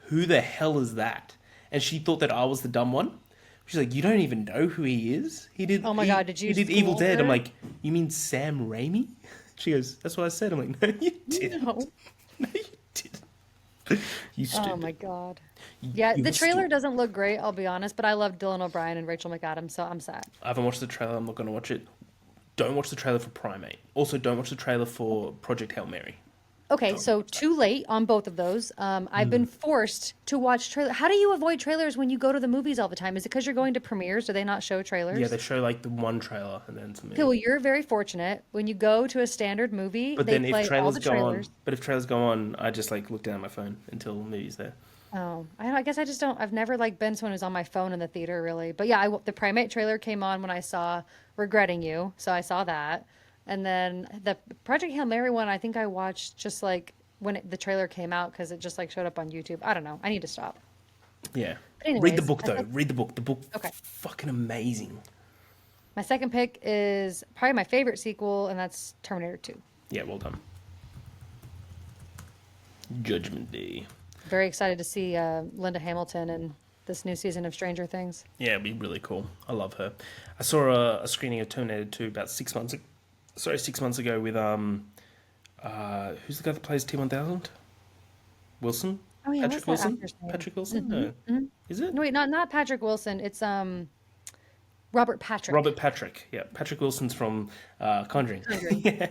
who the hell is that? And she thought that I was the dumb one. She's like, you don't even know who he is? He did. Oh my God, did you He did Evil school Dead. her? I'm like, you mean Sam Raimi? She goes, that's what I said. I'm like, no, you didn't. No. No, you didn't. You stupid. Oh my God. Yeah, you the were trailer stupid. doesn't look great, I'll be honest, but I love Dylan O'Brien and Rachel McAdams, so I'm sad. I haven't watched the trailer. I'm not going to watch it. Don't watch the trailer for Primate. Also, don't watch the trailer for Project Hail Mary. Okay, so too late on both of those. I've been forced to watch trailer. How do you avoid trailers when you go to the movies all the time? Is it because you're going to premieres? Do they not show trailers? Yeah, they show like the one trailer and then some. Okay, well, you're very fortunate. When you go to a standard movie, But they then play if all trailers the go on, trailers. I just like look down at my phone until the movie's there. Oh, I guess I just don't. I've never like been someone who's on my phone in the theater really. But yeah, the Primate trailer came on when I saw Regretting You, so I saw that. And then the Project Hail Mary one, I think I watched just like when the trailer came out because it just like showed up on YouTube. I don't know. I need to stop. Yeah. But anyways, Read the book I though. thought- Read the book. The book. Okay. Fucking amazing. My second pick is probably my favorite sequel, and that's Terminator 2. Yeah. Well done. Judgment Day. Very excited to see Linda Hamilton and this new season of Stranger Things. Yeah, it'd be really cool. I love her. I saw a screening of Terminator 2 about 6 months. 6 months ago with who's the guy that plays T-1000? Wilson? Oh yeah, what's Patrick that Wilson? actor's name? Patrick Wilson? No, is it? No, wait, not Patrick Wilson. It's Robert Patrick. Robert Patrick. Yeah, Patrick Wilson's from Conjuring. Conjuring. Yeah,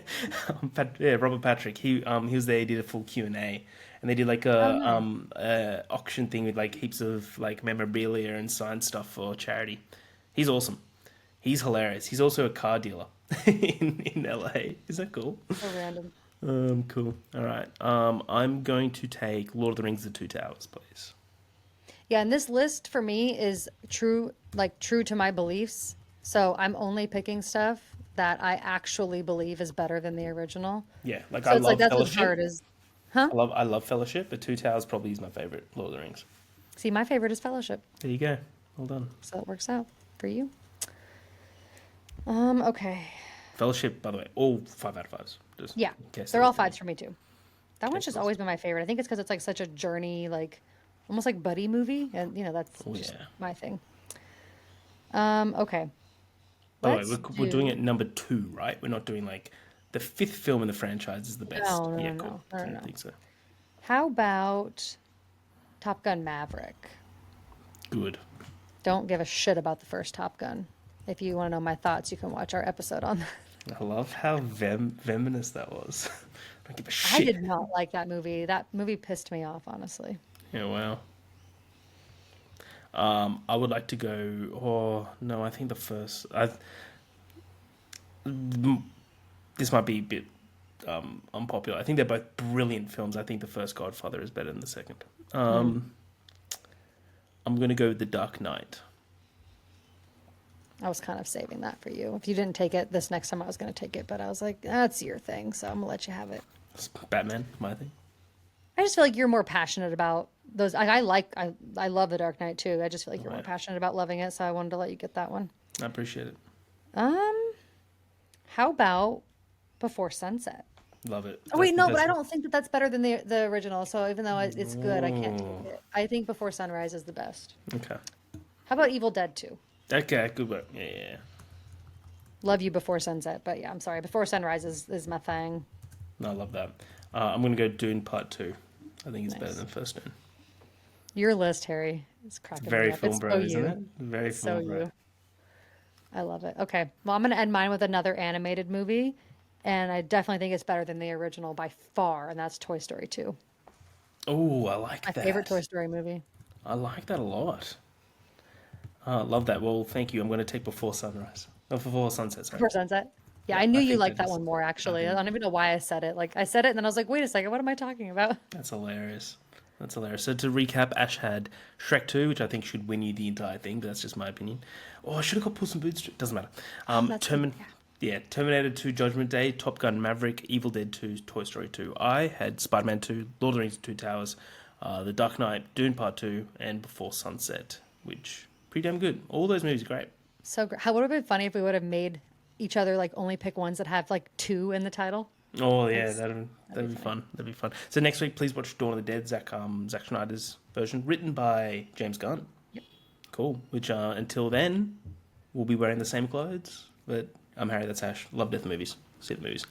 yeah, Robert Patrick. He was there. He did a full Q&A, and they did like Oh, nice. auction thing with like heaps of like memorabilia and signed stuff for charity. He's awesome. He's hilarious. He's also a car dealer in LA. Is that cool? So random. Cool. All right. I'm going to take Lord of the Rings: The Two Towers, please. Yeah, and this list for me is true to my beliefs. So I'm only picking stuff that I actually believe is better than the original. Yeah, like So I it's like love that's what's Fellowship. hard is, huh? I love Fellowship, but Two Towers probably is my favorite Lord of the Rings. See, my favorite is Fellowship, There you go. Well done. so it works out for you. Okay. Fellowship, by the way, all 5 out of 5s. Just Yeah, in case they're there all was any- fives for me too. That one's just always been my favorite. I think it's because it's like such a journey, like almost like buddy movie, and that's Oh, just yeah. my thing. Okay. By the Let's way, we're doing do- it number 2, right? We're not doing like the 5th film in the franchise is the best. No, Yeah, no, cool. no, I no, don't no. think so. How about Top Gun Maverick? Good. Don't give a shit about the first Top Gun. If you want to know my thoughts, you can watch our episode on that. I love how venomous that was. I don't give a I shit. did not like that movie. That movie pissed me off, honestly. Yeah, wow. I would like to go. Oh no, I think the first. This might be a bit unpopular. I think they're both brilliant films. I think the first Godfather is better than the second. I'm going to go with The Dark Knight. I was kind of saving that for you. If you didn't take it this next time, I was going to take it, but I was like, that's your thing, so I'm going to let you have it. It's Batman, my thing. I just feel like you're more passionate about those. I love The Dark Knight too. I just feel like you're more Right. passionate about loving it, so I wanted to let you get that one. I appreciate it. How about Before Sunset? Love it. Oh wait, no, but I That's- don't think that that's better than the original. So even though it's good, I can't take it. I think Before Sunrise is the best. Okay. How about Evil Dead 2? Okay, good work. Yeah. Love you Before Sunset, but yeah, I'm sorry. Before Sunrise is my thing. No, I love that. I'm going to go Dune Part 2. I think it's better Nice. than first Dune. Your list, Harry, is cracking me Very up. film It's bro, so isn't you. it? Very It's so film bro. you. I love it. Okay, well, I'm gonna end mine with another animated movie, and I definitely think it's better than the original by far, and that's Toy Story 2. Oh, I like My that. favorite Toy Story movie. I like that a lot. Love that. Well, thank you. I'm going to take Before Sunrise. Oh, Before Sunset, sorry. Before Sunset. Yeah, Yeah, I knew I you think liked that that is- one more, actually. I I think- don't even know why I said it. Like, I said it, and then I was like, wait a second, what am I talking about? That's hilarious. That's hilarious. So to recap, Ash had Shrek 2, which I think should win you the entire thing, but that's just my opinion. Oh, I should have got Puss in Boots. Doesn't matter. that's good, Terminator 2, Judgment Day, Top Gun Maverick, Evil Dead 2, Toy Story 2. I had Spider-Man 2, Lord of the Rings 2 Towers, The Dark Knight, Dune Part 2, and Before Sunset, which pretty damn good. All those movies are great. So great. How would it have been funny if we would have made each other like only pick ones that have like 2 in the title? Oh yeah, That's- that'd be fun. That'd be fun. So next week, please watch Dawn of the Dead, Zack Snyder's version, written by James Gunn. Yep. Cool. Which until then, we'll be wearing the same clothes. But I'm Harry. That's Ash. Love death movies. See the movies.